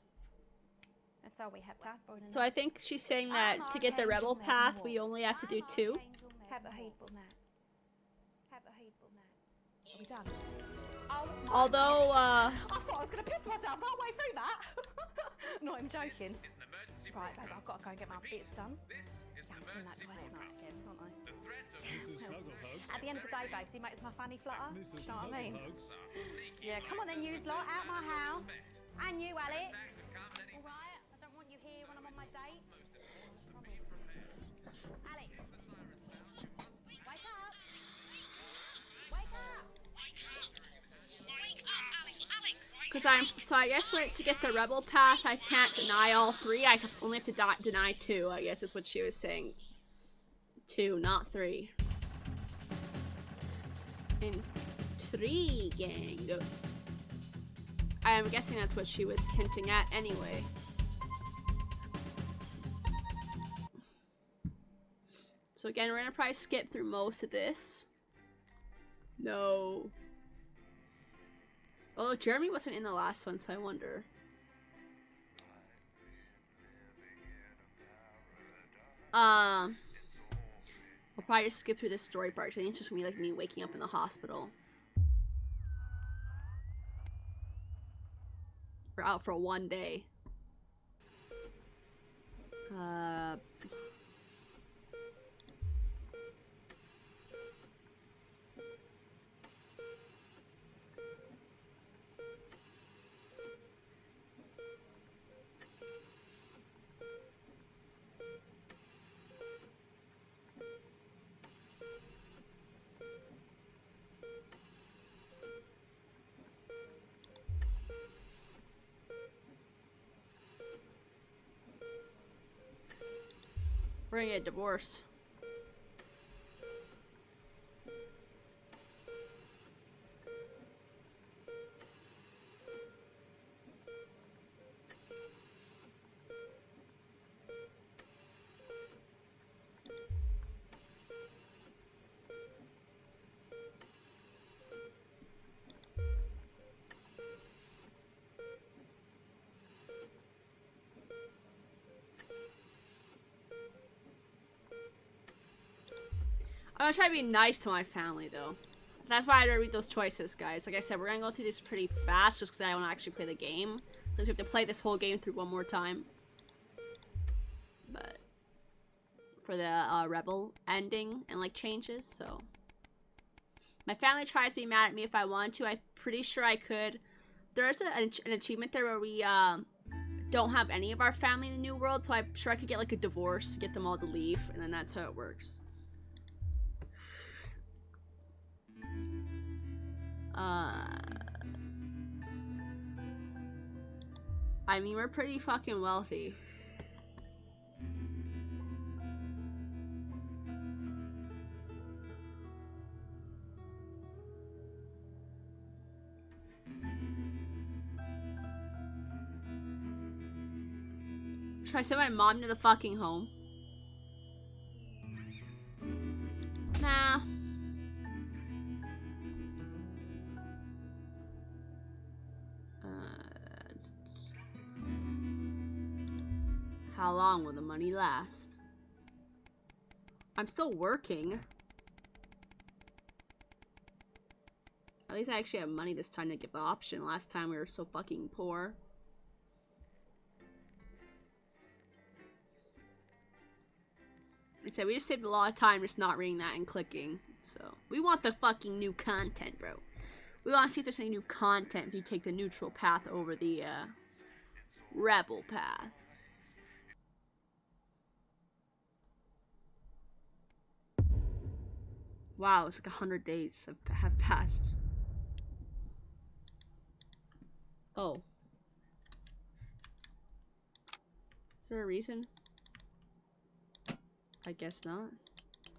that's all we have time for tonight. So I think she's saying that to get the rebel path, we only have to do 2. Have a hateful night. Have a hateful night. Are we done? Although, I thought I was going to piss myself halfway through that. No, I'm joking. Right, babe, I've got to go and get my bits done. Yeah, I'm seeing that twice tonight again, aren't I? At the end of the day, babes, he makes my fanny flutter. Do you know what I mean? Yeah, come on then, you lot, out my house. And you, Alex. All right, I don't want you here when I'm on my date. Alex. Wake up. Wake up. because so I guess to get the rebel path, I can't deny all 3. I only have to deny 2, I guess is what she was saying. 2, not 3. Intriguing. I'm guessing that's what she was hinting at anyway. So again, we're gonna probably skip through most of this. No. Oh, Jeremy wasn't in the last one, so I wonder. We'll probably just skip through this story part, because I think it's just gonna be like me waking up in the hospital. We're out for 1 day. We're gonna get a divorce. I'm gonna try to be nice to my family, though. That's why I had to read those choices, guys. Like I said, we're gonna go through this pretty fast just because I want to actually play the game. So we have to play this whole game through one more time. But for the rebel ending and like changes, so my family tries to be mad at me if I want to. I'm pretty sure I could. There's an achievement there where we don't have any of our family in the new world, so I'm sure I could get like a divorce, get them all to leave, and then that's how it works. I mean, we're pretty fucking wealthy. Should I send my mom to the fucking home? Nah. How long will the money last? I'm still working. At least I actually have money this time to give the option. Last time we were so fucking poor. I said we just saved a lot of time just not reading that and clicking. So we want the fucking new content, bro. We want to see if there's any new content if you take the neutral path over the rebel path. Wow, it's like 100 days have passed. Oh. Is there a reason? I guess not.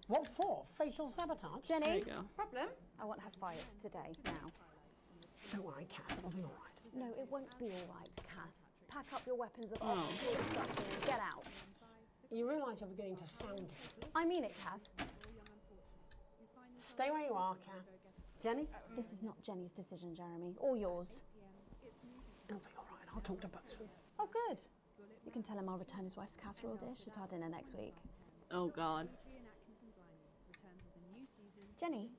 What for? Facial sabotage? Jenny, there you go. Problem? I won't have fights today, now. Don't worry, Kath, it'll be alright. No, it won't be alright, Kath. Pack up your weapons of destruction and get out. You realise you're beginning to sound... I mean it, Kath. Stay where you are, Kath. Jenny? This is not Jenny's decision, Jeremy, or yours. It'll be alright, I'll talk to Buxton. Oh, good. You can tell him I'll return his wife's casserole dish at our dinner next week. Oh, God. Jenny?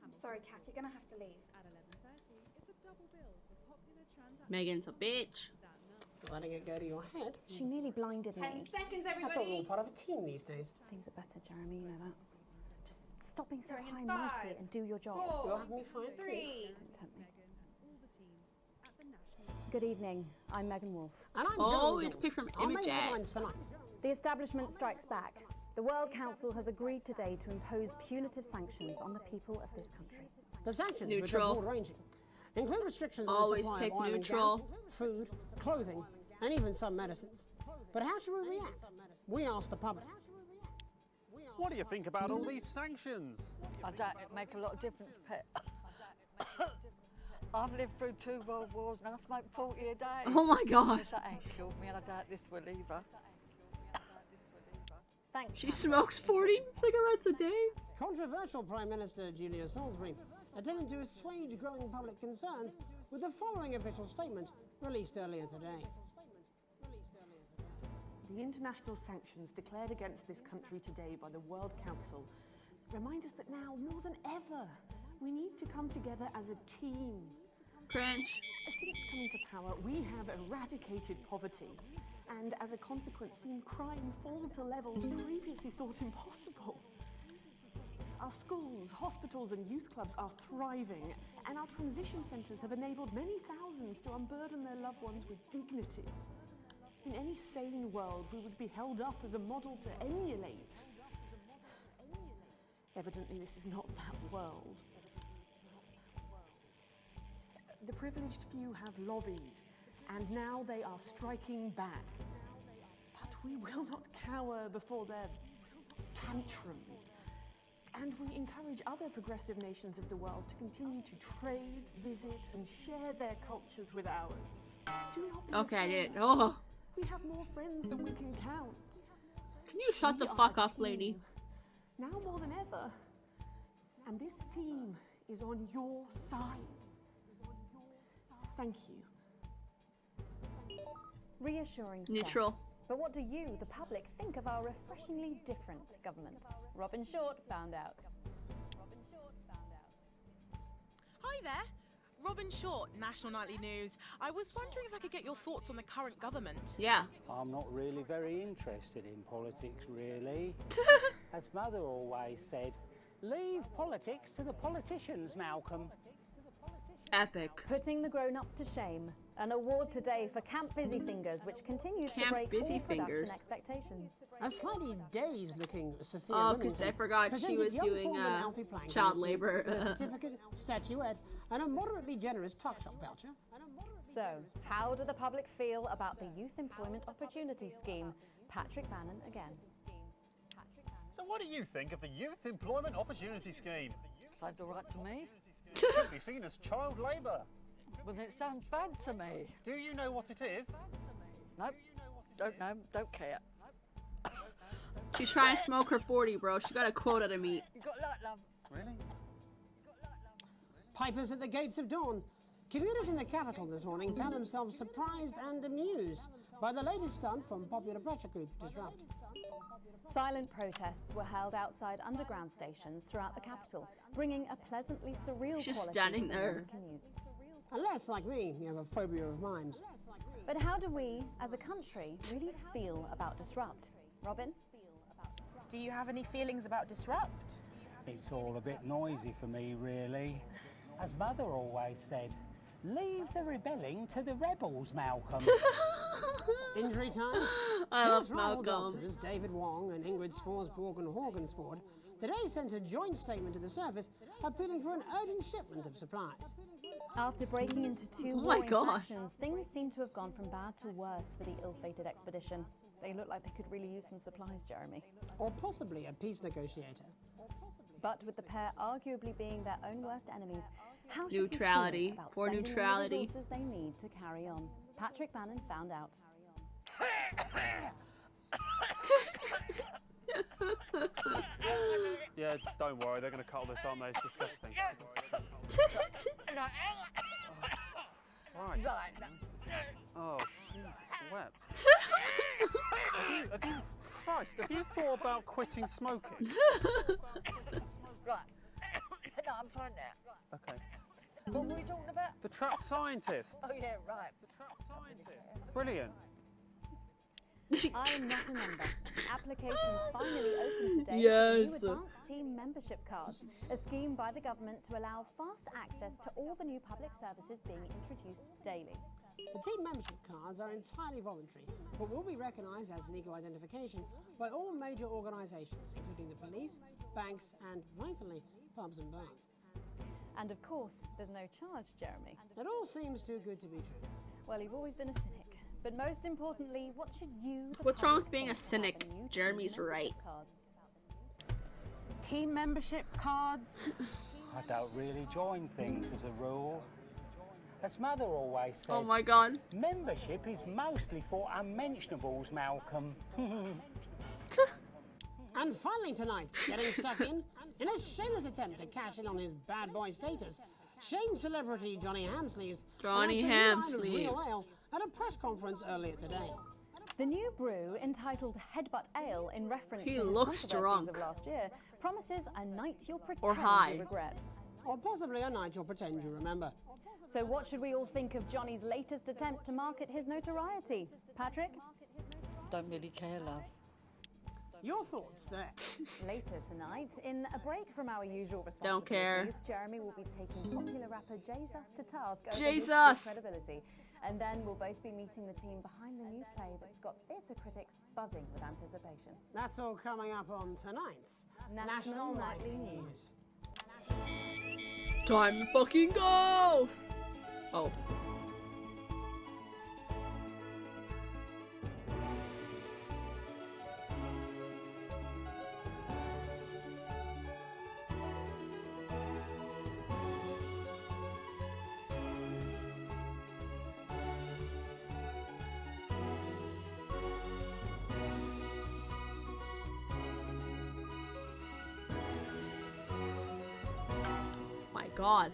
I'm sorry, Kath, you're gonna have to leave. Megan's a bitch. Letting it go to your head. She nearly blinded me. 10 seconds, I thought we were everybody. all part of a team these days. Things are better, Jeremy, you know that. Just stop being so Going in high-mighty 5, and do your job. 4, You'll have me fired 3. Don't tempt me. Good evening. I'm Megan Wolf. And I'm Oh, Jeremy it's picked from I'll make Image headlines X. tonight. The establishment strikes back. The World Council has agreed today to impose punitive sanctions on the people of this country. The sanctions, Neutral. which are broad-ranging, include restrictions on the Always supply pick of oil neutral. and gas, food, clothing, and even some medicines. But how should we react? We asked the public. What do you think about all these sanctions? I doubt it make a lot of difference, Pet. I've lived through 2 world wars and I smoke 40 a day. Oh my God. That ain't killed me and I doubt this will either. Thanks. She smokes 40 cigarettes a day? Controversial Prime Minister Julia Salisbury attempted to assuage growing public concerns with the following official statement released earlier today. The international sanctions declared against this country today by the World Council remind us that now, more than ever, we need to come together as a team. Cringe. Since coming to power, we have eradicated poverty and, as a consequence, seen crime fall to levels previously thought impossible. Our schools, hospitals and youth clubs are thriving, and our transition centres have enabled many thousands to unburden their loved ones with dignity. In any sane world, we would be held up as a model to emulate. Evidently, this is not that world. The privileged few have lobbied, and now they are striking back. But we will not cower before their tantrums. And we encourage other progressive nations of the world to continue to trade, visit, and share their cultures with ours. Do not be Okay, I afraid. did. Oh. We have more friends than we can count. Can you shut the We are fuck a up, team, lady? Now more than ever. And this team is on your side. Thank you. Reassuring Neutral. Steph. But what do you, the public, think of our refreshingly different government? Robin Short found out. Hi there. Robin Short, National Nightly News. I was wondering if I could get your thoughts on the current government. Yeah. I'm not really very interested in politics, really. As Mother always said, leave politics to the politicians, Malcolm. Epic. Putting the grown-ups to shame. An award today for Camp Busy Fingers, which continues to break all production expectations. A slightly dazed-looking Sophia Oh, because I Remington forgot she was presented young doing foreman Alfie Plank child with labor. a certificate, statuette, and a moderately generous tuck shop voucher. So, how do the public feel about the Youth Employment Opportunity Scheme? Patrick Bannon again. So what do you think of the Youth Employment Opportunity Scheme? Sounds all right to me. It could be seen as child labour. Well, it sounds bad to me. Do you know what it is? Nope. Don't know. Don't care. She's trying to smoke her 40, bro. She got a quote out of meat. You got luck, love. Really? Pipers at the gates of dawn. Commuters in the capital this morning found themselves surprised and amused by the latest stunt from popular pressure group Disrupt. Silent protests were held outside underground stations throughout the capital, bringing a pleasantly surreal She's quality standing to the there. morning commute. Unless, like me, you have a phobia of mimes. But how do we, as a country, really feel about Disrupt? Robin? Do you have any feelings about Disrupt? It's all a bit noisy for me, really. As Mother always said, leave the rebelling to the rebels, Malcolm. Injury time? I love First rival Malcolm. doctors David Wong and Ingrid Sforsborg and Horgansford today sent a joint statement to the service appealing for an urgent shipment of supplies. After breaking into two Oh my warring gosh. factions, things seem to have gone from bad to worse for the ill-fated expedition. They look like they could really use some supplies, Jeremy. Or possibly a peace negotiator. But with the pair arguably being their own worst enemies, how should Neutrality. we feel about For sending them the neutrality. resources they need to carry on? Patrick Bannon found out. Yeah, don't worry, they're going to cut all this, aren't they? It's disgusting. Right. Oh, Jesus, wept. Christ, have you thought about quitting smoking? Right. No, I'm fine now. Okay. What were we talking about? The trapped scientists. Oh, yeah, right. The trapped scientists. Brilliant. I am not a member. Applications finally open today Yes. for the new Advanced Team membership cards, a scheme by the government to allow fast access to all the new public services being introduced daily. The team membership cards are entirely voluntary, but will be recognised as legal identification by all major organisations, including the police, banks, and, vitally, pubs and bars. And of course, there's no charge, Jeremy. It all seems too good to be true. Well, you've always been a cynic. But most importantly, what should you... the What's wrong public, with being a think cynic? about the new Jeremy's team right. membership cards? Team membership cards? I don't really join things as a rule. As Mother always said, Oh my god. membership is mostly for unmentionables, Malcolm. And finally tonight, getting stuck in a shameless attempt to cash in on his bad boy status, shamed celebrity Johnny Hamsleeves Johnny announced a new line of real Hamsleeves. ale at a press conference earlier today. The new brew, entitled Headbutt Ale, in reference He to his looks controversies drunk. of last year, promises a night you'll pretend Or high. you regret. Or possibly a night you'll pretend you remember. So what should we all think of Johnny's latest attempt to market his notoriety? Patrick? Don't really care, love. Your thoughts there? Later tonight, in a break from our usual Don't care. responsibilities, Jeremy will be taking popular rapper Jesus to task over his Jesus! credibility. And then we'll both be meeting the team behind the new play that's got theatre critics buzzing with anticipation. That's all coming up on tonight's National Nightly News. Time to fucking go! Oh. My god.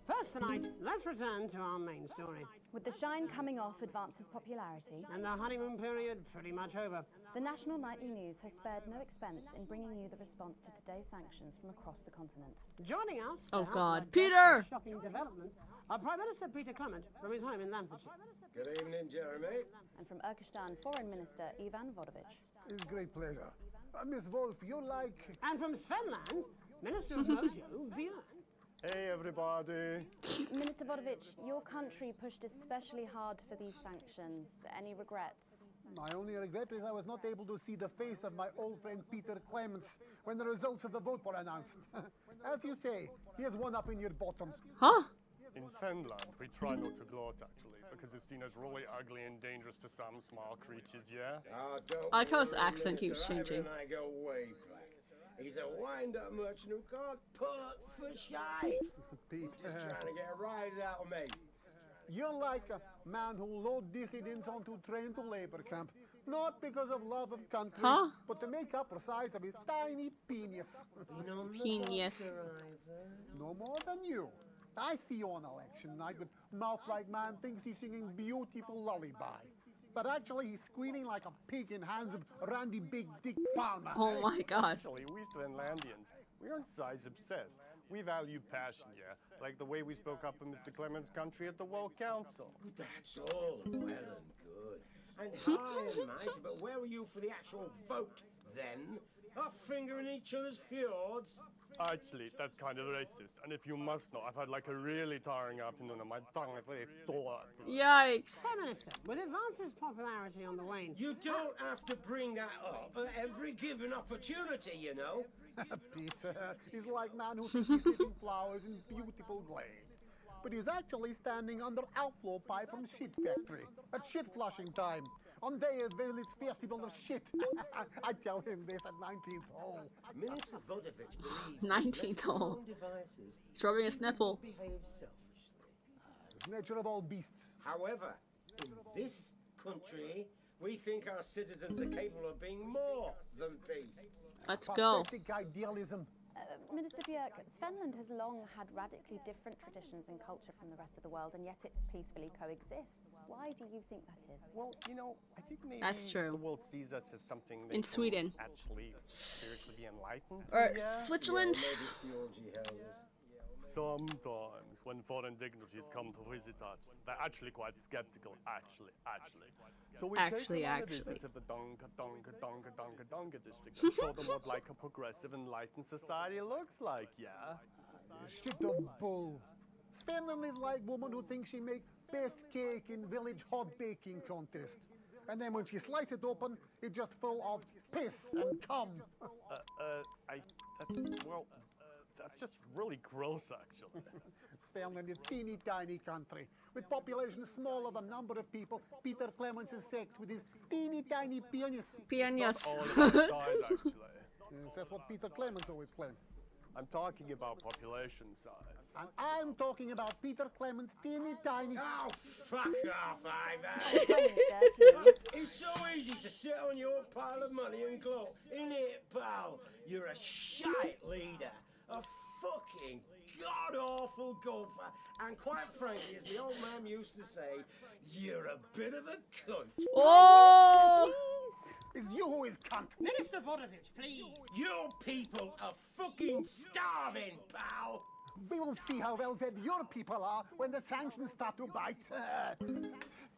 First tonight, let's return to our main story. With the shine coming off Advance's popularity And the honeymoon period pretty much over. the National Nightly News has spared no expense in bringing you the response to today's sanctions from across the continent. Joining us to Oh help God, digest Peter! this shocking development, our Prime Minister Peter Clement from his home in Lanfordshire. Good evening, Jeremy. And from Urkistan Foreign Minister Ivan Vodovich. It's a great pleasure. Miss Wolf, you like... And from Svenland, Minister of Mojo, Björn. Hey, everybody. Minister Vodovich, your country pushed especially hard for these sanctions. Any regrets? My only regret is I was not able to see the face of my old friend Peter Clements when the results of the vote were announced. As you say, he has one up in your bottoms. Huh? In Svenland, we try not to gloat, actually, because it's seen as really ugly and dangerous to some small creatures, yeah? Don't I like how his worry, accent Minister, keeps changing. Ivan and I go way back. He's a wind-up merchant who can't put for shite. Peter. He's just trying to get a rise out of me. You're like a man who load dissidents onto train to labor camp, not because of love of country, Huh? but to make up for size of his tiny penis. Penis. No more than you. I see you on election night with mouth like man thinks he's singing beautiful lullaby. But actually he's squealing like a pig in hands of Randy Big Dick Palmer. Oh my God. Actually, we Svenlandians, we aren't size obsessed. We value passion, yeah? Like the way we spoke up for Mr. Clements' country at the World Council. That's all well and good. And high and mighty, but where were you for the actual vote, then? Our finger in each other's fjords? Actually, that's kind of racist. And if you must know, I've had like a really tiring afternoon and my tongue is very sore. Yikes. Prime Minister, with Advance's popularity on the wane... You don't have to bring that up at every given opportunity, you know. Peter is like man who thinks he's eating flowers in beautiful glade. But he's actually standing under outflow pipe from shit factory at shit flushing time on day of village festival of shit. I tell him this at 19th hole. Minister Vodovich believes 19th hole. devices He's rubbing his nipple. behave selfishly. It's nature of all beasts. However, in this country, we think our citizens are capable of being more than beasts. Let's go. Pathetic idealism. Minister Björk, Svenland has long had radically different traditions and culture from the rest of the world, and yet it peacefully coexists. Why do you think that is? Well, you know, I think maybe That's true. the world sees us as something that In can Sweden. actually spiritually be enlightened. Or yeah? Switzerland. Maybe it's the orgy houses. Sometimes, when foreign dignitaries come to visit us, they're actually quite skeptical, actually. So we Actually. take them on a visit to the Donka district and show them what like a progressive, enlightened society looks like, yeah? Shit of bull. Svenland is like woman who thinks she makes best cake in village hot baking contest. And then when she slices it open, it's just full of piss and cum. That's just really gross, actually. Svenland is a teeny tiny country. With population smaller than number of people, Peter Clements is sexed with his teeny tiny penis. Penis. All about size, actually. Yes, that's what Peter Clements always claimed. I'm talking about population size. And I'm talking about Peter Clements' teeny tiny... Oh, fuck off, Ivan! It's so easy to sit on your pile of money and gloat, isn't it, pal? You're a shite leader, a fucking god-awful golfer, and quite frankly, as the old man used to say, you're a bit of a cunt. Oh! It's you who is cunt. Minister Vodovich, please. Your people are fucking starving, pal. We will see how well fed your people are when the sanctions start to bite.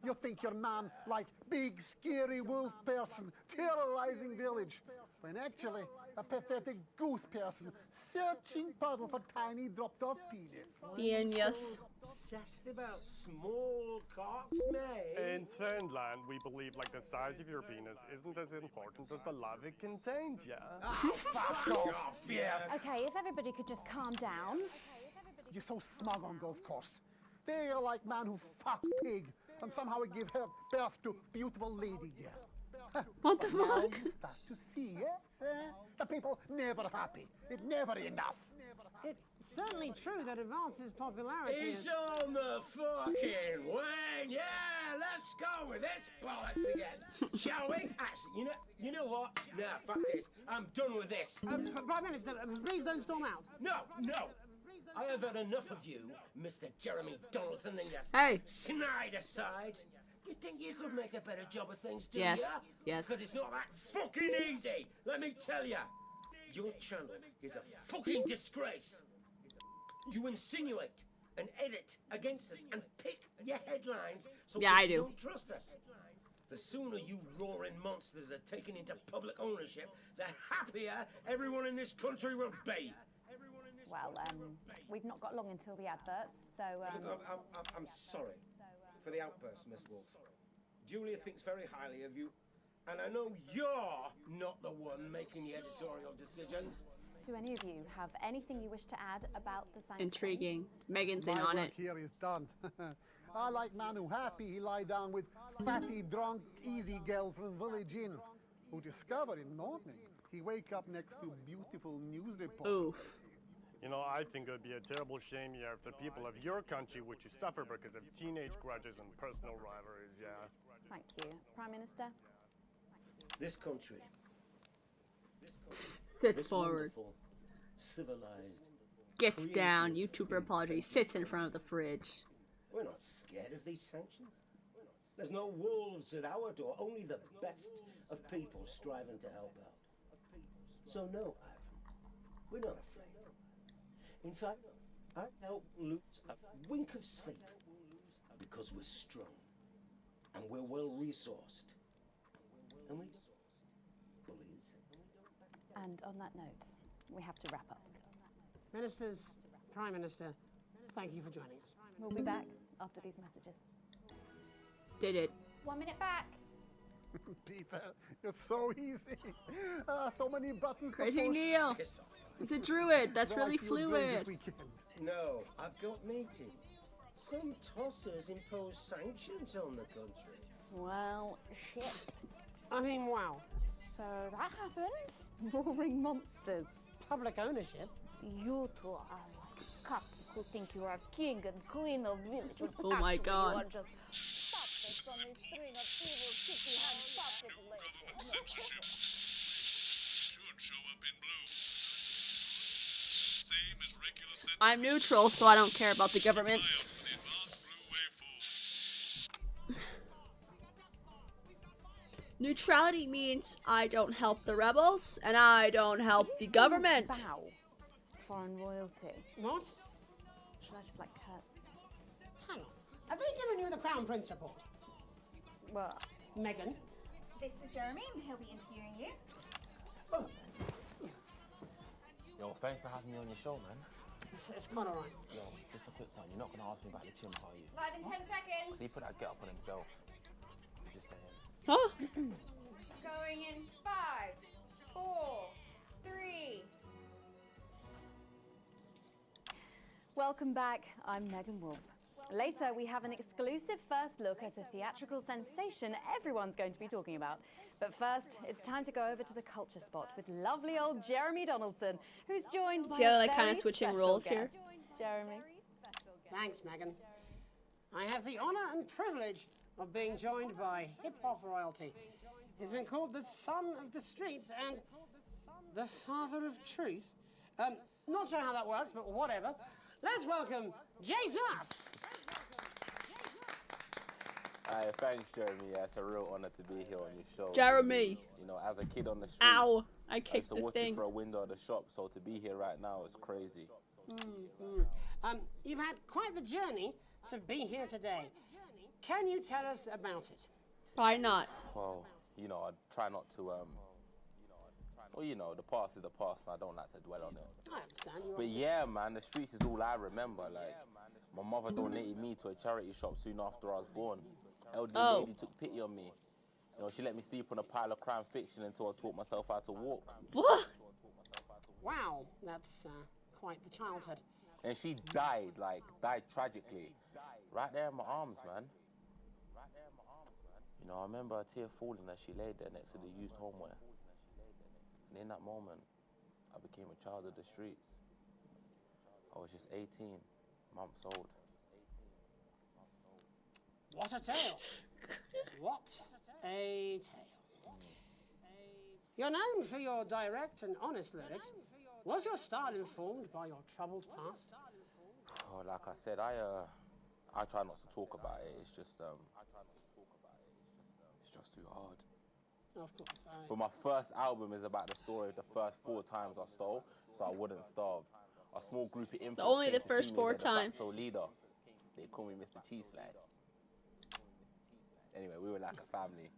You think you're man like big, scary wolf person terrorizing village, when actually a pathetic goose person searching puddle for tiny dropped-off penis. Penis. Obsessed about small cocks, mate. In Svenland, we believe like the size of your penis isn't as important as the love it contains, yeah? Oh, fuck off, yeah. Okay, if everybody could just calm down. You're so smug on golf course. They are like man who fuck pig and somehow give her birth to beautiful lady girl. What the But now fuck? you start to see, yes? The people never happy. It's never enough. It's certainly true that Advance's popularity He's is... on the fucking wane. Yeah, let's go with this bollocks again, shall we? Actually, you know what? Nah, fuck this. I'm done with this. Prime Minister, please don't storm out. No. I have had enough of you, Mr. Jeremy Donaldson and your Hey. snide aside. You think you could make a better job of things, do Yes, ya? yes. Because it's not that fucking easy, let me tell ya. Your channel is a fucking disgrace. You insinuate and edit against us and pick your headlines so Yeah, I people do. don't trust us. The sooner you roaring monsters are taken into public ownership, the happier everyone in this country will be. Well, we've not got long until the adverts, so... Look, I'm sorry for the outburst, Miss Wolf. Julia thinks very highly of you, and I know you're not the one making the editorial decisions. Do any of you have anything you wish to add about the sanctions? Intriguing. Megan's in My on work it. here is done. I like man who happy he lie down with fatty, drunk, easy girl from Village Inn, who discover in morning he wake up next to beautiful news report. Oof. You know, I think it would be a terrible shame, yeah, if the people of your country were to suffer because of teenage grudges and personal rivalries, yeah. Thank you. Prime Minister? This country. Sits this forward. wonderful, civilized, Gets creative, down. YouTuber apology. Sits in front of the fridge. We're not scared of these sanctions. There's no wolves at our door, only the best of people striving to help out. So no, Ivan, we're not afraid. In fact, I help lose a wink of sleep because we're strong and we're well resourced. And we bullies. And on that note, we have to wrap up. Ministers, Prime Minister, thank you for joining us. We'll be back after these messages. Did it. 1 minute back. Peter, you're so easy. So many buttons. to Crazy push. Neil. He's a druid. That's Well, I really feel great this fluid. weekend. No, I've got meetings. Some tossers impose sanctions on the country. Well, shit. I mean, wow. So that happened. Roaring monsters. Public ownership? You two are like a couple who think you are king and queen of village. when Oh my actually God. You are just puppets on a string of evil kitty-hand puppet Government censorship should show up in blue. Same as regular censorship. I'm neutral, so I don't care about the government. Neutrality means I don't help the rebels and I don't help the government. Bow. Foreign royalty. What? Should I just like curtsy? Hang on. Have they given you the Crown Prince report? Well, Megan? This is Jeremy, and he'll be interviewing you. Yo, thanks for having me on your show, man. It's quite alright. Yo, just a quick one. You're not going to ask me about the chimp, are you? Live in 10 seconds. Because he put that get up on himself. I'm just saying. Huh? Going in 5, 4, 3. welcome back. I'm Megan Wolf. Later, we have an exclusive first look at a theatrical sensation everyone's going to be talking about. But first, it's time to go over to the culture spot with lovely old Jeremy Donaldson, who's joined by See how a they're kind very of switching special roles guest. here? Jeremy. Thanks, Megan. I have the honor and privilege of being joined by hip-hop royalty. He's been called the son of the streets and the father of truth. Not sure how that works, but whatever. Let's welcome Jesus. Aye, thanks, Jeremy. Yeah, it's a real honor to be here on your show. Jeremy. You know, as a kid on the streets, Ow! I used kicked to the watch thing. it through a window of the shop, so to be here right now is crazy. You've had quite the journey to be here today. Can you tell us about it? Why not? Well, you know, I try not to, well, you know, the past is the past, and I don't like to dwell on it. I understand. You But yeah, man, the streets is all I remember. Like, my mother donated me to a charity shop soon after I was born. Elderly lady took pity on me. You know, she let me sleep on a pile of crime fiction until I taught myself how to walk. What? Wow, that's quite the childhood. And she died tragically. Right there in my arms, man. You know, I remember a tear falling as she laid there next to the used homeware. And in that moment, I became a child of the streets. I was just 18 months old. What a tale. What a tale. You're known for your direct and honest lyrics. Was your style informed by your troubled past? Oh, like I said, I try not to talk about it. It's just too hard. Of course. But my first album is about the story of the first 4 times I stole, so I wouldn't starve. A small group of infants Only came the to first see me 4 as the de times. facto leader. They call me Mr. Cheese Slice. Anyway, we were like a family.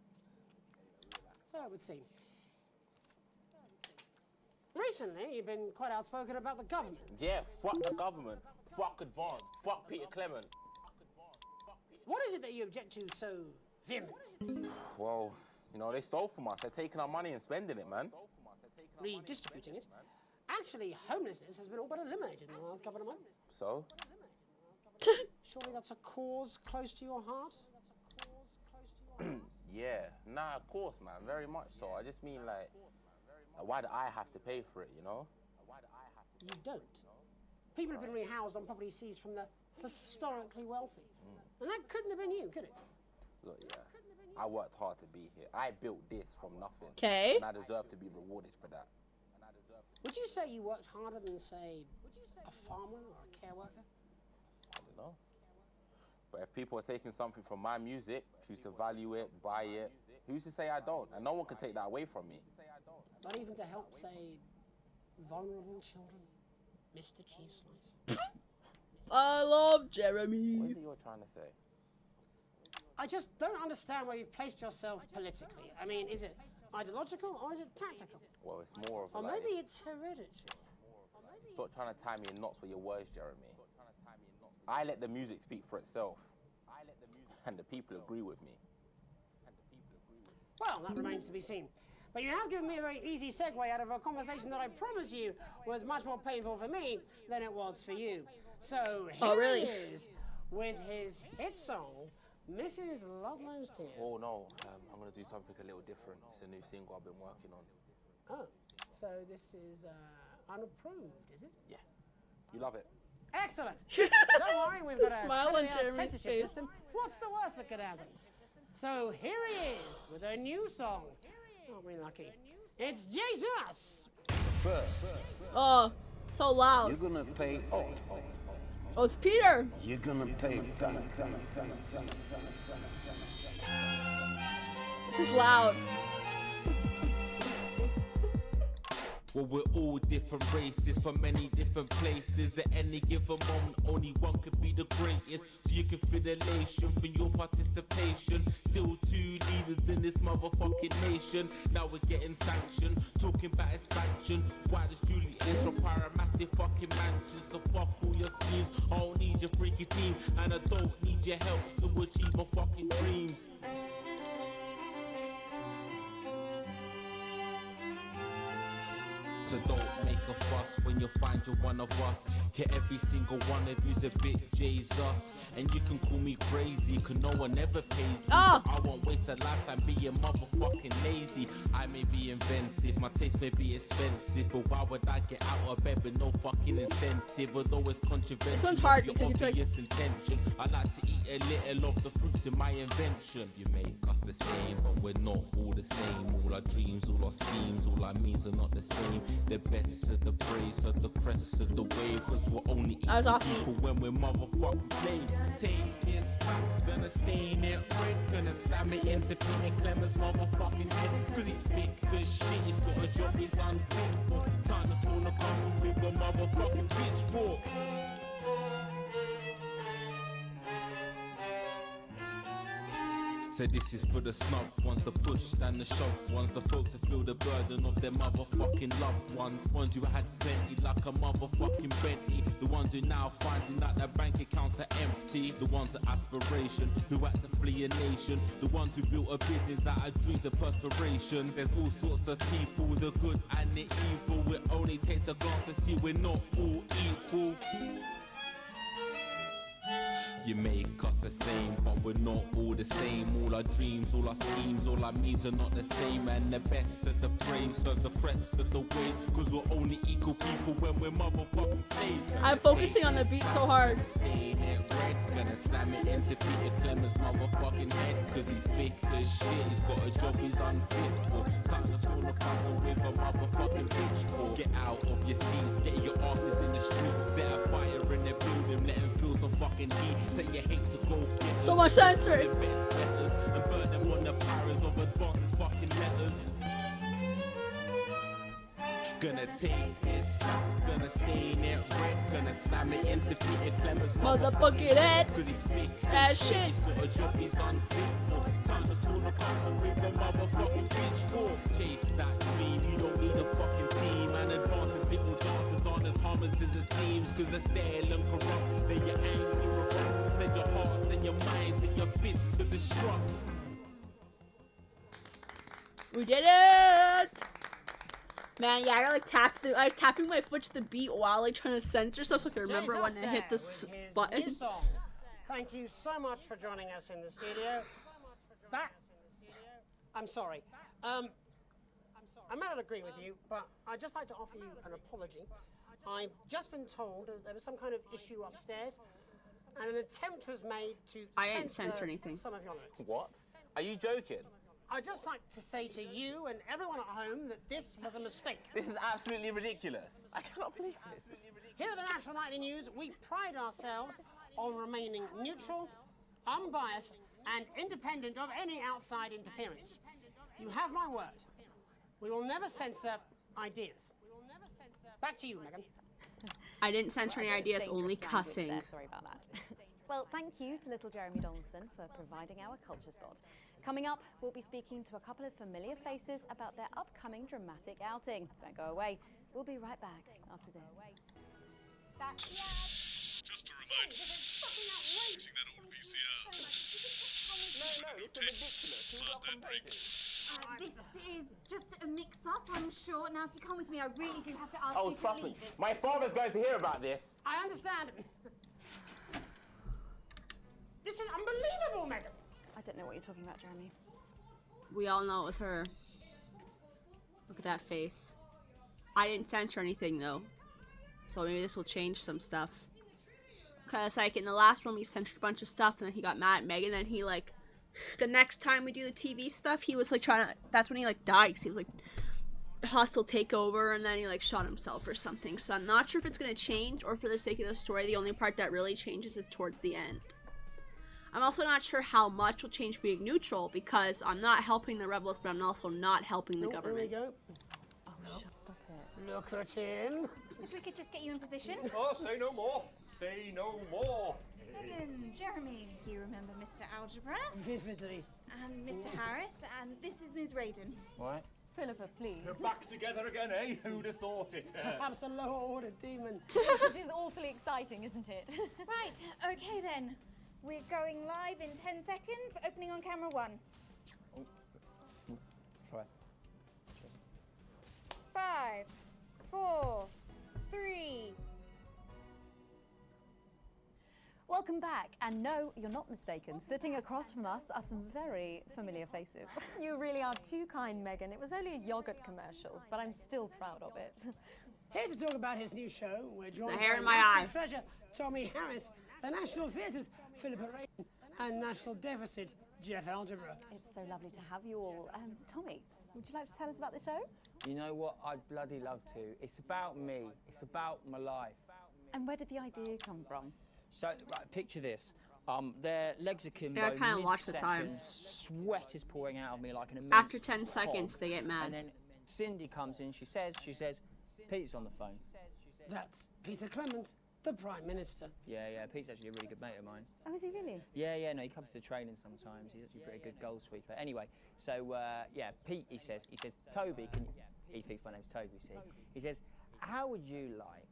So it would seem. Recently, you've been quite outspoken about the government. Yeah, fuck the government. Fuck Advance. Fuck Peter Clement. What is it that you object to so vehemently? Well, you know, they stole from us. They're taking our money and spending it, man. Redistributing it. Actually, homelessness has been all but eliminated in the last couple of months. So? Surely that's a cause close to your heart? Yeah, nah, of course, man, very much so. I just mean, like, why do I have to pay for it, you know? You don't. People have been rehoused on property seized from the historically wealthy. And that couldn't have been you, could it? Look, yeah, I worked hard to be here. I built this from nothing. Okay. And I deserve to be rewarded for that. Would you say you worked harder than, say, a farmer or a care worker? I don't know. But if people are taking something from my music, choose to value it, buy it, who's to say I don't? And no one can take that away from me. Not even to help, say, vulnerable children? Mr. Cheese Slice. I love Jeremy. What is it you're trying to say? I just don't understand where you've placed yourself politically. I mean, is it ideological or is it tactical? Well, it's more of Or like... maybe it's hereditary. Stop trying to tie me in knots with your words, Jeremy. I let the music speak for itself. And the people agree with me. Well, that remains to be seen. But you have given me a very easy segue out of a conversation that I promise you was much more painful for me than it was for you. So here he is with his hit song, Mrs. Ludlow's Tears. Oh no, I'm going to do something a little different. It's a new single I've been working on. Oh, so this is unapproved, is it? Yeah. You love it. Excellent. Don't worry, we've got a Smile on state-of-the-art Jeremy's censorship face. system. What's the worst that could happen? So here he is with a new song. Aren't we lucky? It's Jesus. First. Oh, so loud. You're gonna pay up. Oh, it's Peter. You're gonna pay back. This is loud. Well, we're all different races from many different places. At any given moment, only one could be the greatest. So you can feel the elation from your participation. Still 2 leaders in this motherfucking nation. Now we're getting sanctioned, talking about expansion. Why does Julius require a massive fucking mansion? So fuck all your schemes. I don't need your freaky team, and I don't need your help to achieve my fucking dreams. So don't make a fuss when you find you're one of us. Yeah, every single one of you's a bit Jesus. And you can call me crazy, cause no one ever pays me. Oh. I won't waste a lifetime being motherfucking lazy. I may be inventive, my taste may be expensive, but why would I get out of bed with no fucking incentive? Although it's controversial, This one's hard your because you feel like... obvious intention. I like to eat a little of the fruits in my invention. You make us the same, but we're not all the same. All our dreams, all our schemes, all our means are not the same. The best of the praise of the crest of the wave, cause we're only equal people when we're motherfucking slaves. Take this fact, gonna stain it red, gonna slam it into Peter Clement's motherfucking head, cause he's thick as shit, he's got a job he's unfit for. It's time to storm the castle with a motherfucking pitchfork. So this is for the snub ones, the push and the shove ones, the folks that feel the burden of their motherfucking loved ones. Ones who had plenty like a motherfucking Bentley. The ones who now finding that their bank accounts are empty. The ones of aspiration who had to flee a nation. The ones who built a business out of dreams of perspiration. There's all sorts of people, the good and the evil. It only takes a glance to see we're not all equal. You make us the same, but we're not all the same. All our dreams, all our schemes, all our means are not the same. And the best of the praise, of the crest of the ways, cause we're only equal people when we're motherfucking slaves. I'm focusing on the beat so hard. Stain it red, gonna slam it into Peter Clement's motherfucking head, cause he's thick as shit, he's got a job he's unfit for. Time to storm the castle with with a motherfucking pitchfork. Get out of your seats, get your asses in the streets, set a fire in the building, let them feel some fucking heat. Say you hate to go get So much censoring. And burn them on the powers of advances fucking letters. Gonna take his facts, gonna stain it red, gonna slam it into Peter Clemens' motherfucking head. Cause he's fake that shit. He's got a job he's unfit for. Time to storm the castle with a motherfucking pitchfork. Chase that dream, you don't need a fucking team. And advances little dances aren't as harmless as it seems. Cause they're stale and corrupt, then your anger erupt. Then your hearts and your minds and your fists to destruct. We did it! Man, yeah, I like tapping my foot to the beat while like trying to censor stuff so I can remember when to hit this button. New song. Thank you so much for joining us in the studio. I'm sorry. I may not agree with you, but I'd just like to offer you an apology. I've just been told that there was some kind of issue upstairs, and an attempt was made to censor anything. Some of your lyrics. What? Are you joking? I'd just like to say to you and everyone at home that this was a mistake. This is absolutely ridiculous. I cannot believe this. Here at the National Nightly News, we pride ourselves on remaining neutral, unbiased, and independent of any outside interference. You have my word. We will never censor ideas. Back to you, Megan. I didn't censor any ideas, only cussing. Sorry about that. Well, thank you to little Jeremy Donaldson for providing our culture spot. Coming up, we'll be speaking to a couple of familiar faces about their upcoming dramatic outing. Don't go away. We'll be right back after this. Just a reminder, using that old VCR. No, it's ridiculous. Past that break. This is just a mix-up, I'm sure. Now, if you come with me, I really do have to ask Oh, you to trust me. leave. My father's going to hear about this. I understand. This is unbelievable, Megan. I don't know what you're talking about, Jeremy. We all know it was her. Look at that face. I didn't censor anything though, so maybe this will change some stuff. Cause like in the last one we censored a bunch of stuff and then he got mad at Megan, and then he like, the next time we do the TV stuff he was like trying to, that's when he like died, cause he was like hostile takeover, and then he like shot himself or something. So I'm not sure if it's gonna change, or for the sake of the story the only part that really changes is towards the end. I'm also not sure how much will change being neutral, because I'm not helping the rebels, but I'm also not helping the government. Here we go. Oh, stop it. Look at him. If we could just get you in position. Oh, say no more. Say no more. Megan, Jeremy, you remember Mr. Algebra? Vividly. And Mr. Harris, and this is Ms. Raiden. What? Philippa, please. You're back together again, eh? Who'd have thought it? Perhaps a lower order demon. It is awfully exciting, isn't it? Right, okay then. We're going live in 10 seconds, opening on camera 1. Try. 5, 4, 3. Welcome back, and no, you're not mistaken. Sitting across from us are some very familiar faces. You really are too kind, Megan. It was only a yogurt commercial, but I'm still proud of it. Here to talk about his new show, we're joined hair by in my National eye. Treasure Tommy Harris, the National Theatre's Philippa Raiden, and National Deficit Jeff Algebra. It's so lovely to have you all. Tommy, would you like to tell us about the show? You know what? I'd bloody love to. It's about me. It's about my life. And where did the idea come from? So, right, picture this. Their legs are kimbo, Yeah, I kinda watched the time. sweat is pouring out of me like an immense After 10 hog. seconds, they get mad. And then Cindy comes in, she says, Pete's on the phone. That's Peter Clement, the Prime Minister. Yeah, Pete's actually a really good mate of mine. Oh, is he really? Yeah, no, he comes to training sometimes. He's actually a pretty good goal sweeper. Anyway, so, yeah, Pete, he says, Toby, he thinks my name's Toby, see? He says, how would you like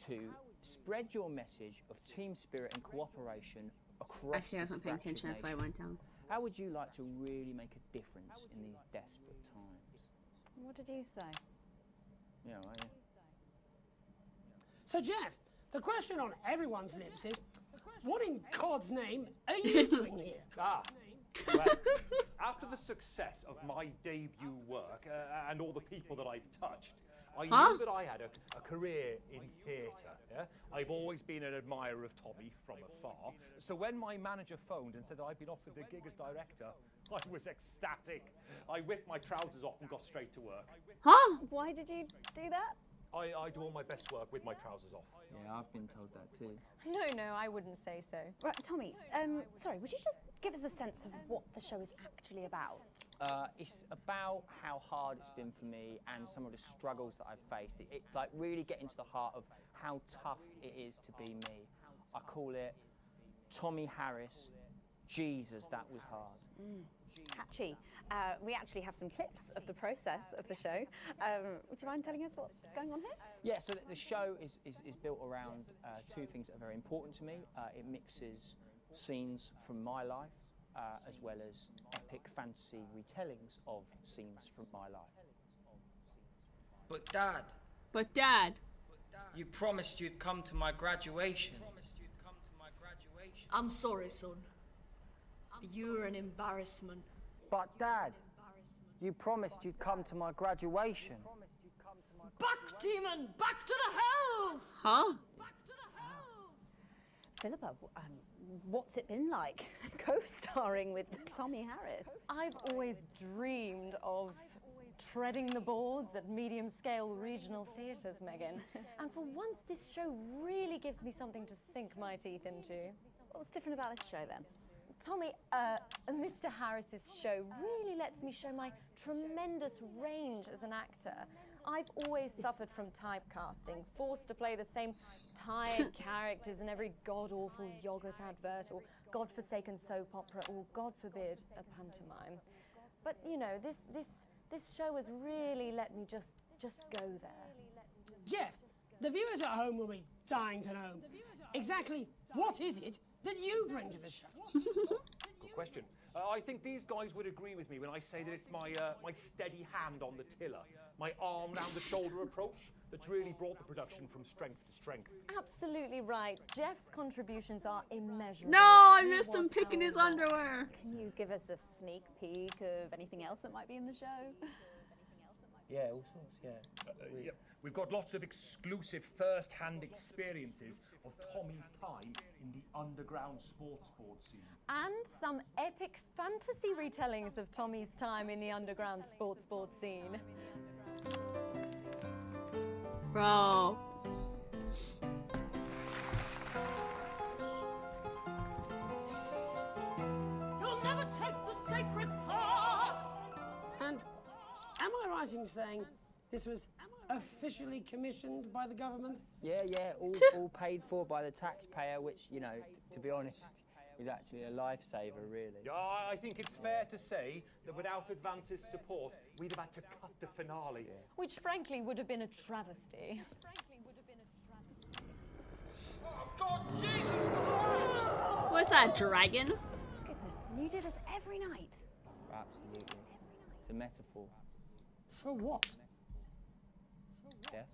to spread your message of team spirit and cooperation across I see I wasn't paying attention, that's why I went down. How would you like to really make a difference in these desperate times? What did you say? Yeah, right, yeah. So, Jeff, the question on everyone's lips is, what in God's name are you doing here? Well, after the success of my debut work and all the people that I've touched, I knew that I had a career in theatre. Yeah? I've always been an admirer of Tommy from afar. So when my manager phoned and said that I'd been offered the gig as director, I was ecstatic. I whipped my trousers off and got straight to work. Huh? Why did you do that? I do all my best work with my trousers off. Yeah, I've been told that too. No, I wouldn't say so. Right, Tommy, sorry, would you just give us a sense of what the show is actually about? It's about how hard it's been for me and some of the struggles that I've faced. It like really getting to the heart of how tough it is to be me. I call it Tommy Harris, Jesus, that was hard. Catchy. We actually have some clips of the process of the show. Would you mind telling us what's going on here? Yeah, so the show is built around two things that are very important to me. It mixes scenes from my life as well as epic fantasy retellings of scenes from my life. But Dad, you promised you'd come to my graduation. I'm sorry, son. You're an embarrassment. But Dad, you promised you'd come to my graduation. Back, demon! Back to the hells! Huh? Philippa, what's it been like co-starring with Tommy Harris? I've always dreamed of treading the boards at medium-scale regional theatres, Megan. And for once, this show really gives me something to sink my teeth into. What's different about this show, then? Tommy, Mr. Harris's show really lets me show my tremendous range as an actor. I've always suffered from typecasting, forced to play the same tired characters in every god-awful yogurt advert or godforsaken soap opera or, God forbid, a pantomime. But, you know, this show has really let me just go there. Jeff, the viewers at home will be dying to know exactly what is it that you bring to the show? Good question. I think these guys would agree with me when I say that it's my steady hand on the tiller, my arm round the shoulder approach that's really brought the production from strength to strength. Absolutely right. Jeff's contributions are immeasurable. No, I missed him picking his underwear. Can you give us a sneak peek of anything else that might be in the show? Yeah, all sorts, yeah. Yeah. We've got lots of exclusive first-hand experiences of Tommy's time in the underground sports board scene. And some epic fantasy retellings of Tommy's time in the underground sports board scene. Bro. You'll never take the sacred pass! And am I right in saying this was officially commissioned by the government? Yeah, all paid for by the taxpayer, which, you know, to be honest, is actually a lifesaver, really. Yeah, I think it's fair to say that without Advance's support, we'd have had to cut the finale. Yeah. Which frankly would have been a travesty. Oh, God, Jesus Christ! What's that, dragon? Goodness, and you do this every night? Absolutely. It's a metaphor. For what? Yes.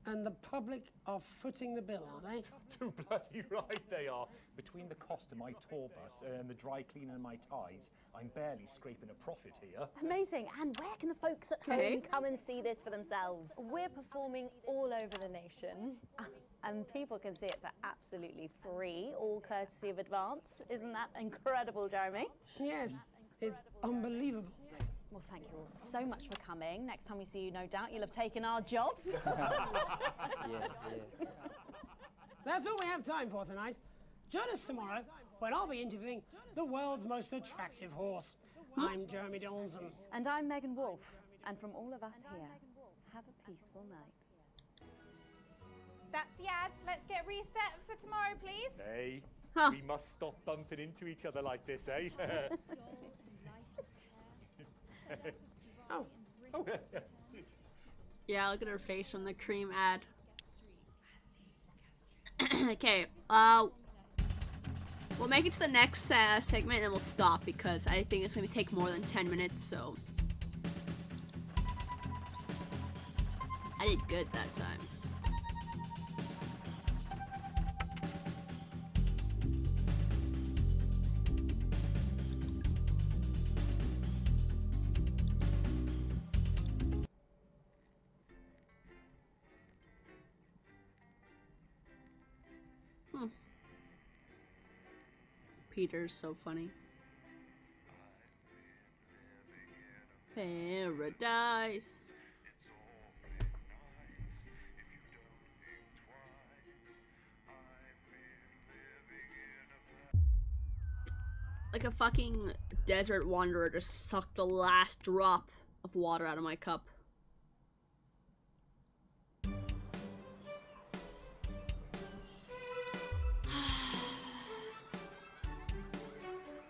And the public are footing the bill, are they? Too bloody right they are. Between the cost of my tour bus and the dry cleaning of my ties, I'm barely scraping a profit here. Amazing. And where can the folks at home come and see this for themselves? We're performing all over the nation. And people can see it for absolutely free, all courtesy of Advance. Isn't that incredible, Jeremy? Yes, it's unbelievable. Well, thank you all so much for coming. Next time we see you, no doubt you'll have taken our jobs. That's all we have time for tonight. Join us tomorrow when I'll be interviewing the world's most attractive horse. I'm Jeremy Donaldson. And I'm Megan Wolf. And from all of us here, have a peaceful night. That's the ads. Let's get reset for tomorrow, please. Hey, we must stop bumping into each other like this, eh? Oh. Yeah, look at her face from the cream ad. Okay, we'll make it to the next segment and then we'll stop because I think it's going to take more than 10 minutes, so. I did good that time. Peter's so funny. Paradise. Like a fucking desert wanderer just sucked the last drop of water out of my cup.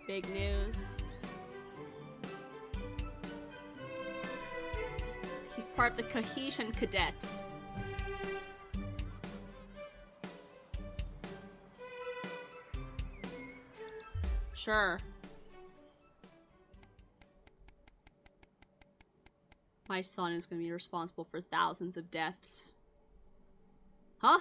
Big news. He's part of the Cohesion Cadets. Sure. My son is going to be responsible for thousands of deaths. Huh?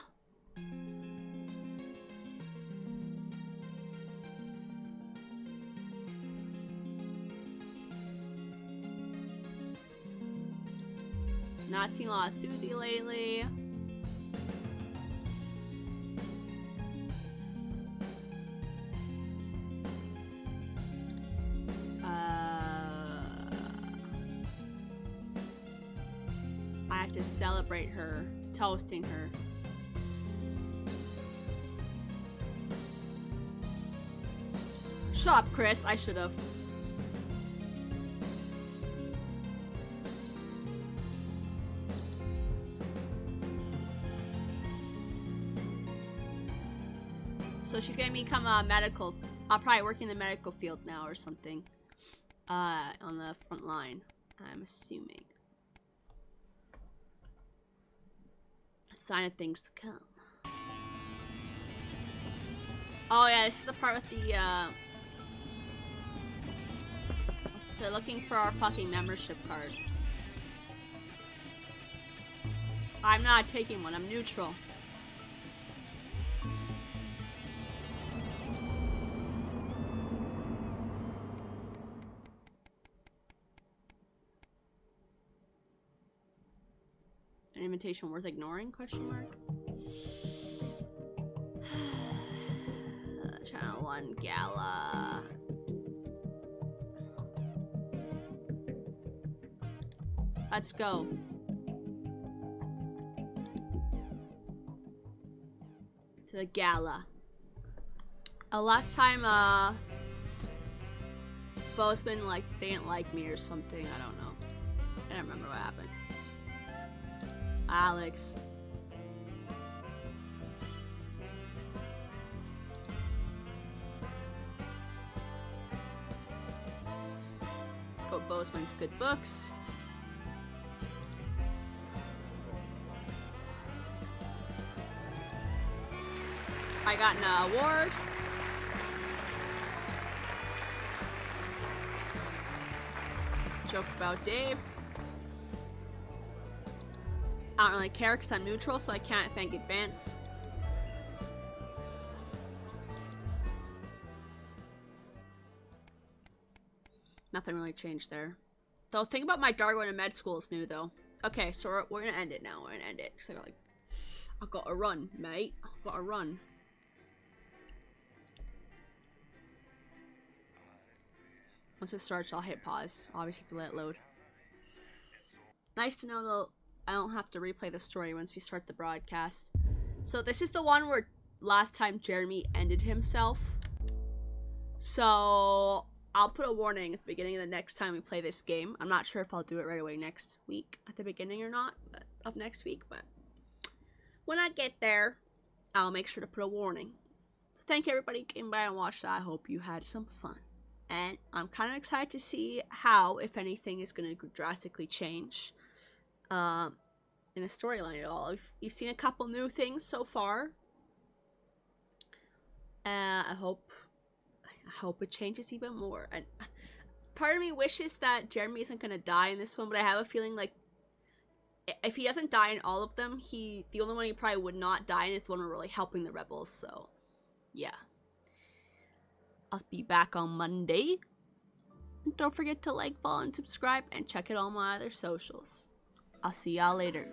Not seen a lot of Susie lately. I have to celebrate her, toasting her. Shut up, Chris. I should have. So she's gonna become a medical. I'll probably work in the medical field now or something. On the front line, I'm assuming. A sign of things to come. Oh yeah, this is the part with the, they're looking for our fucking membership cards. I'm not taking one, I'm neutral. An invitation worth ignoring? Question mark. Channel 1 Gala. Let's go. To the gala. Last time, Bozeman, like, they didn't like me or something. I don't know. I don't remember what happened. Alex. Go Bozeman's good books. I got an award. Joke about Dave. I don't really care because I'm neutral, so I can't thank Advance. Nothing really changed there. The thing about my Dargo in med school is new, though. Okay, so we're gonna end it now. We're gonna end it. Cause I got a run, mate. I got a run. Once it starts, I'll hit pause. Obviously, if you let it load. Nice to know, though, I don't have to replay the story once we start the broadcast. So this is the one where last time Jeremy ended himself. So I'll put a warning at the beginning of the next time we play this game. I'm not sure if I'll do it right away next week at the beginning or not of next week, but when I get there, I'll make sure to put a warning. So thank you everybody who came by and watched that. I hope you had some fun. And I'm kind of excited to see how, if anything, is going to drastically change in a storyline at all. You've seen a couple new things so far. I hope it changes even more. And part of me wishes that Jeremy isn't going to die in this one, but I have a feeling like if he doesn't die in all of them, the only one he probably would not die in is the one we're really helping the rebels. So, yeah. I'll be back on Monday. Don't forget to like, follow, and subscribe, and check out all my other socials. I'll see y'all later.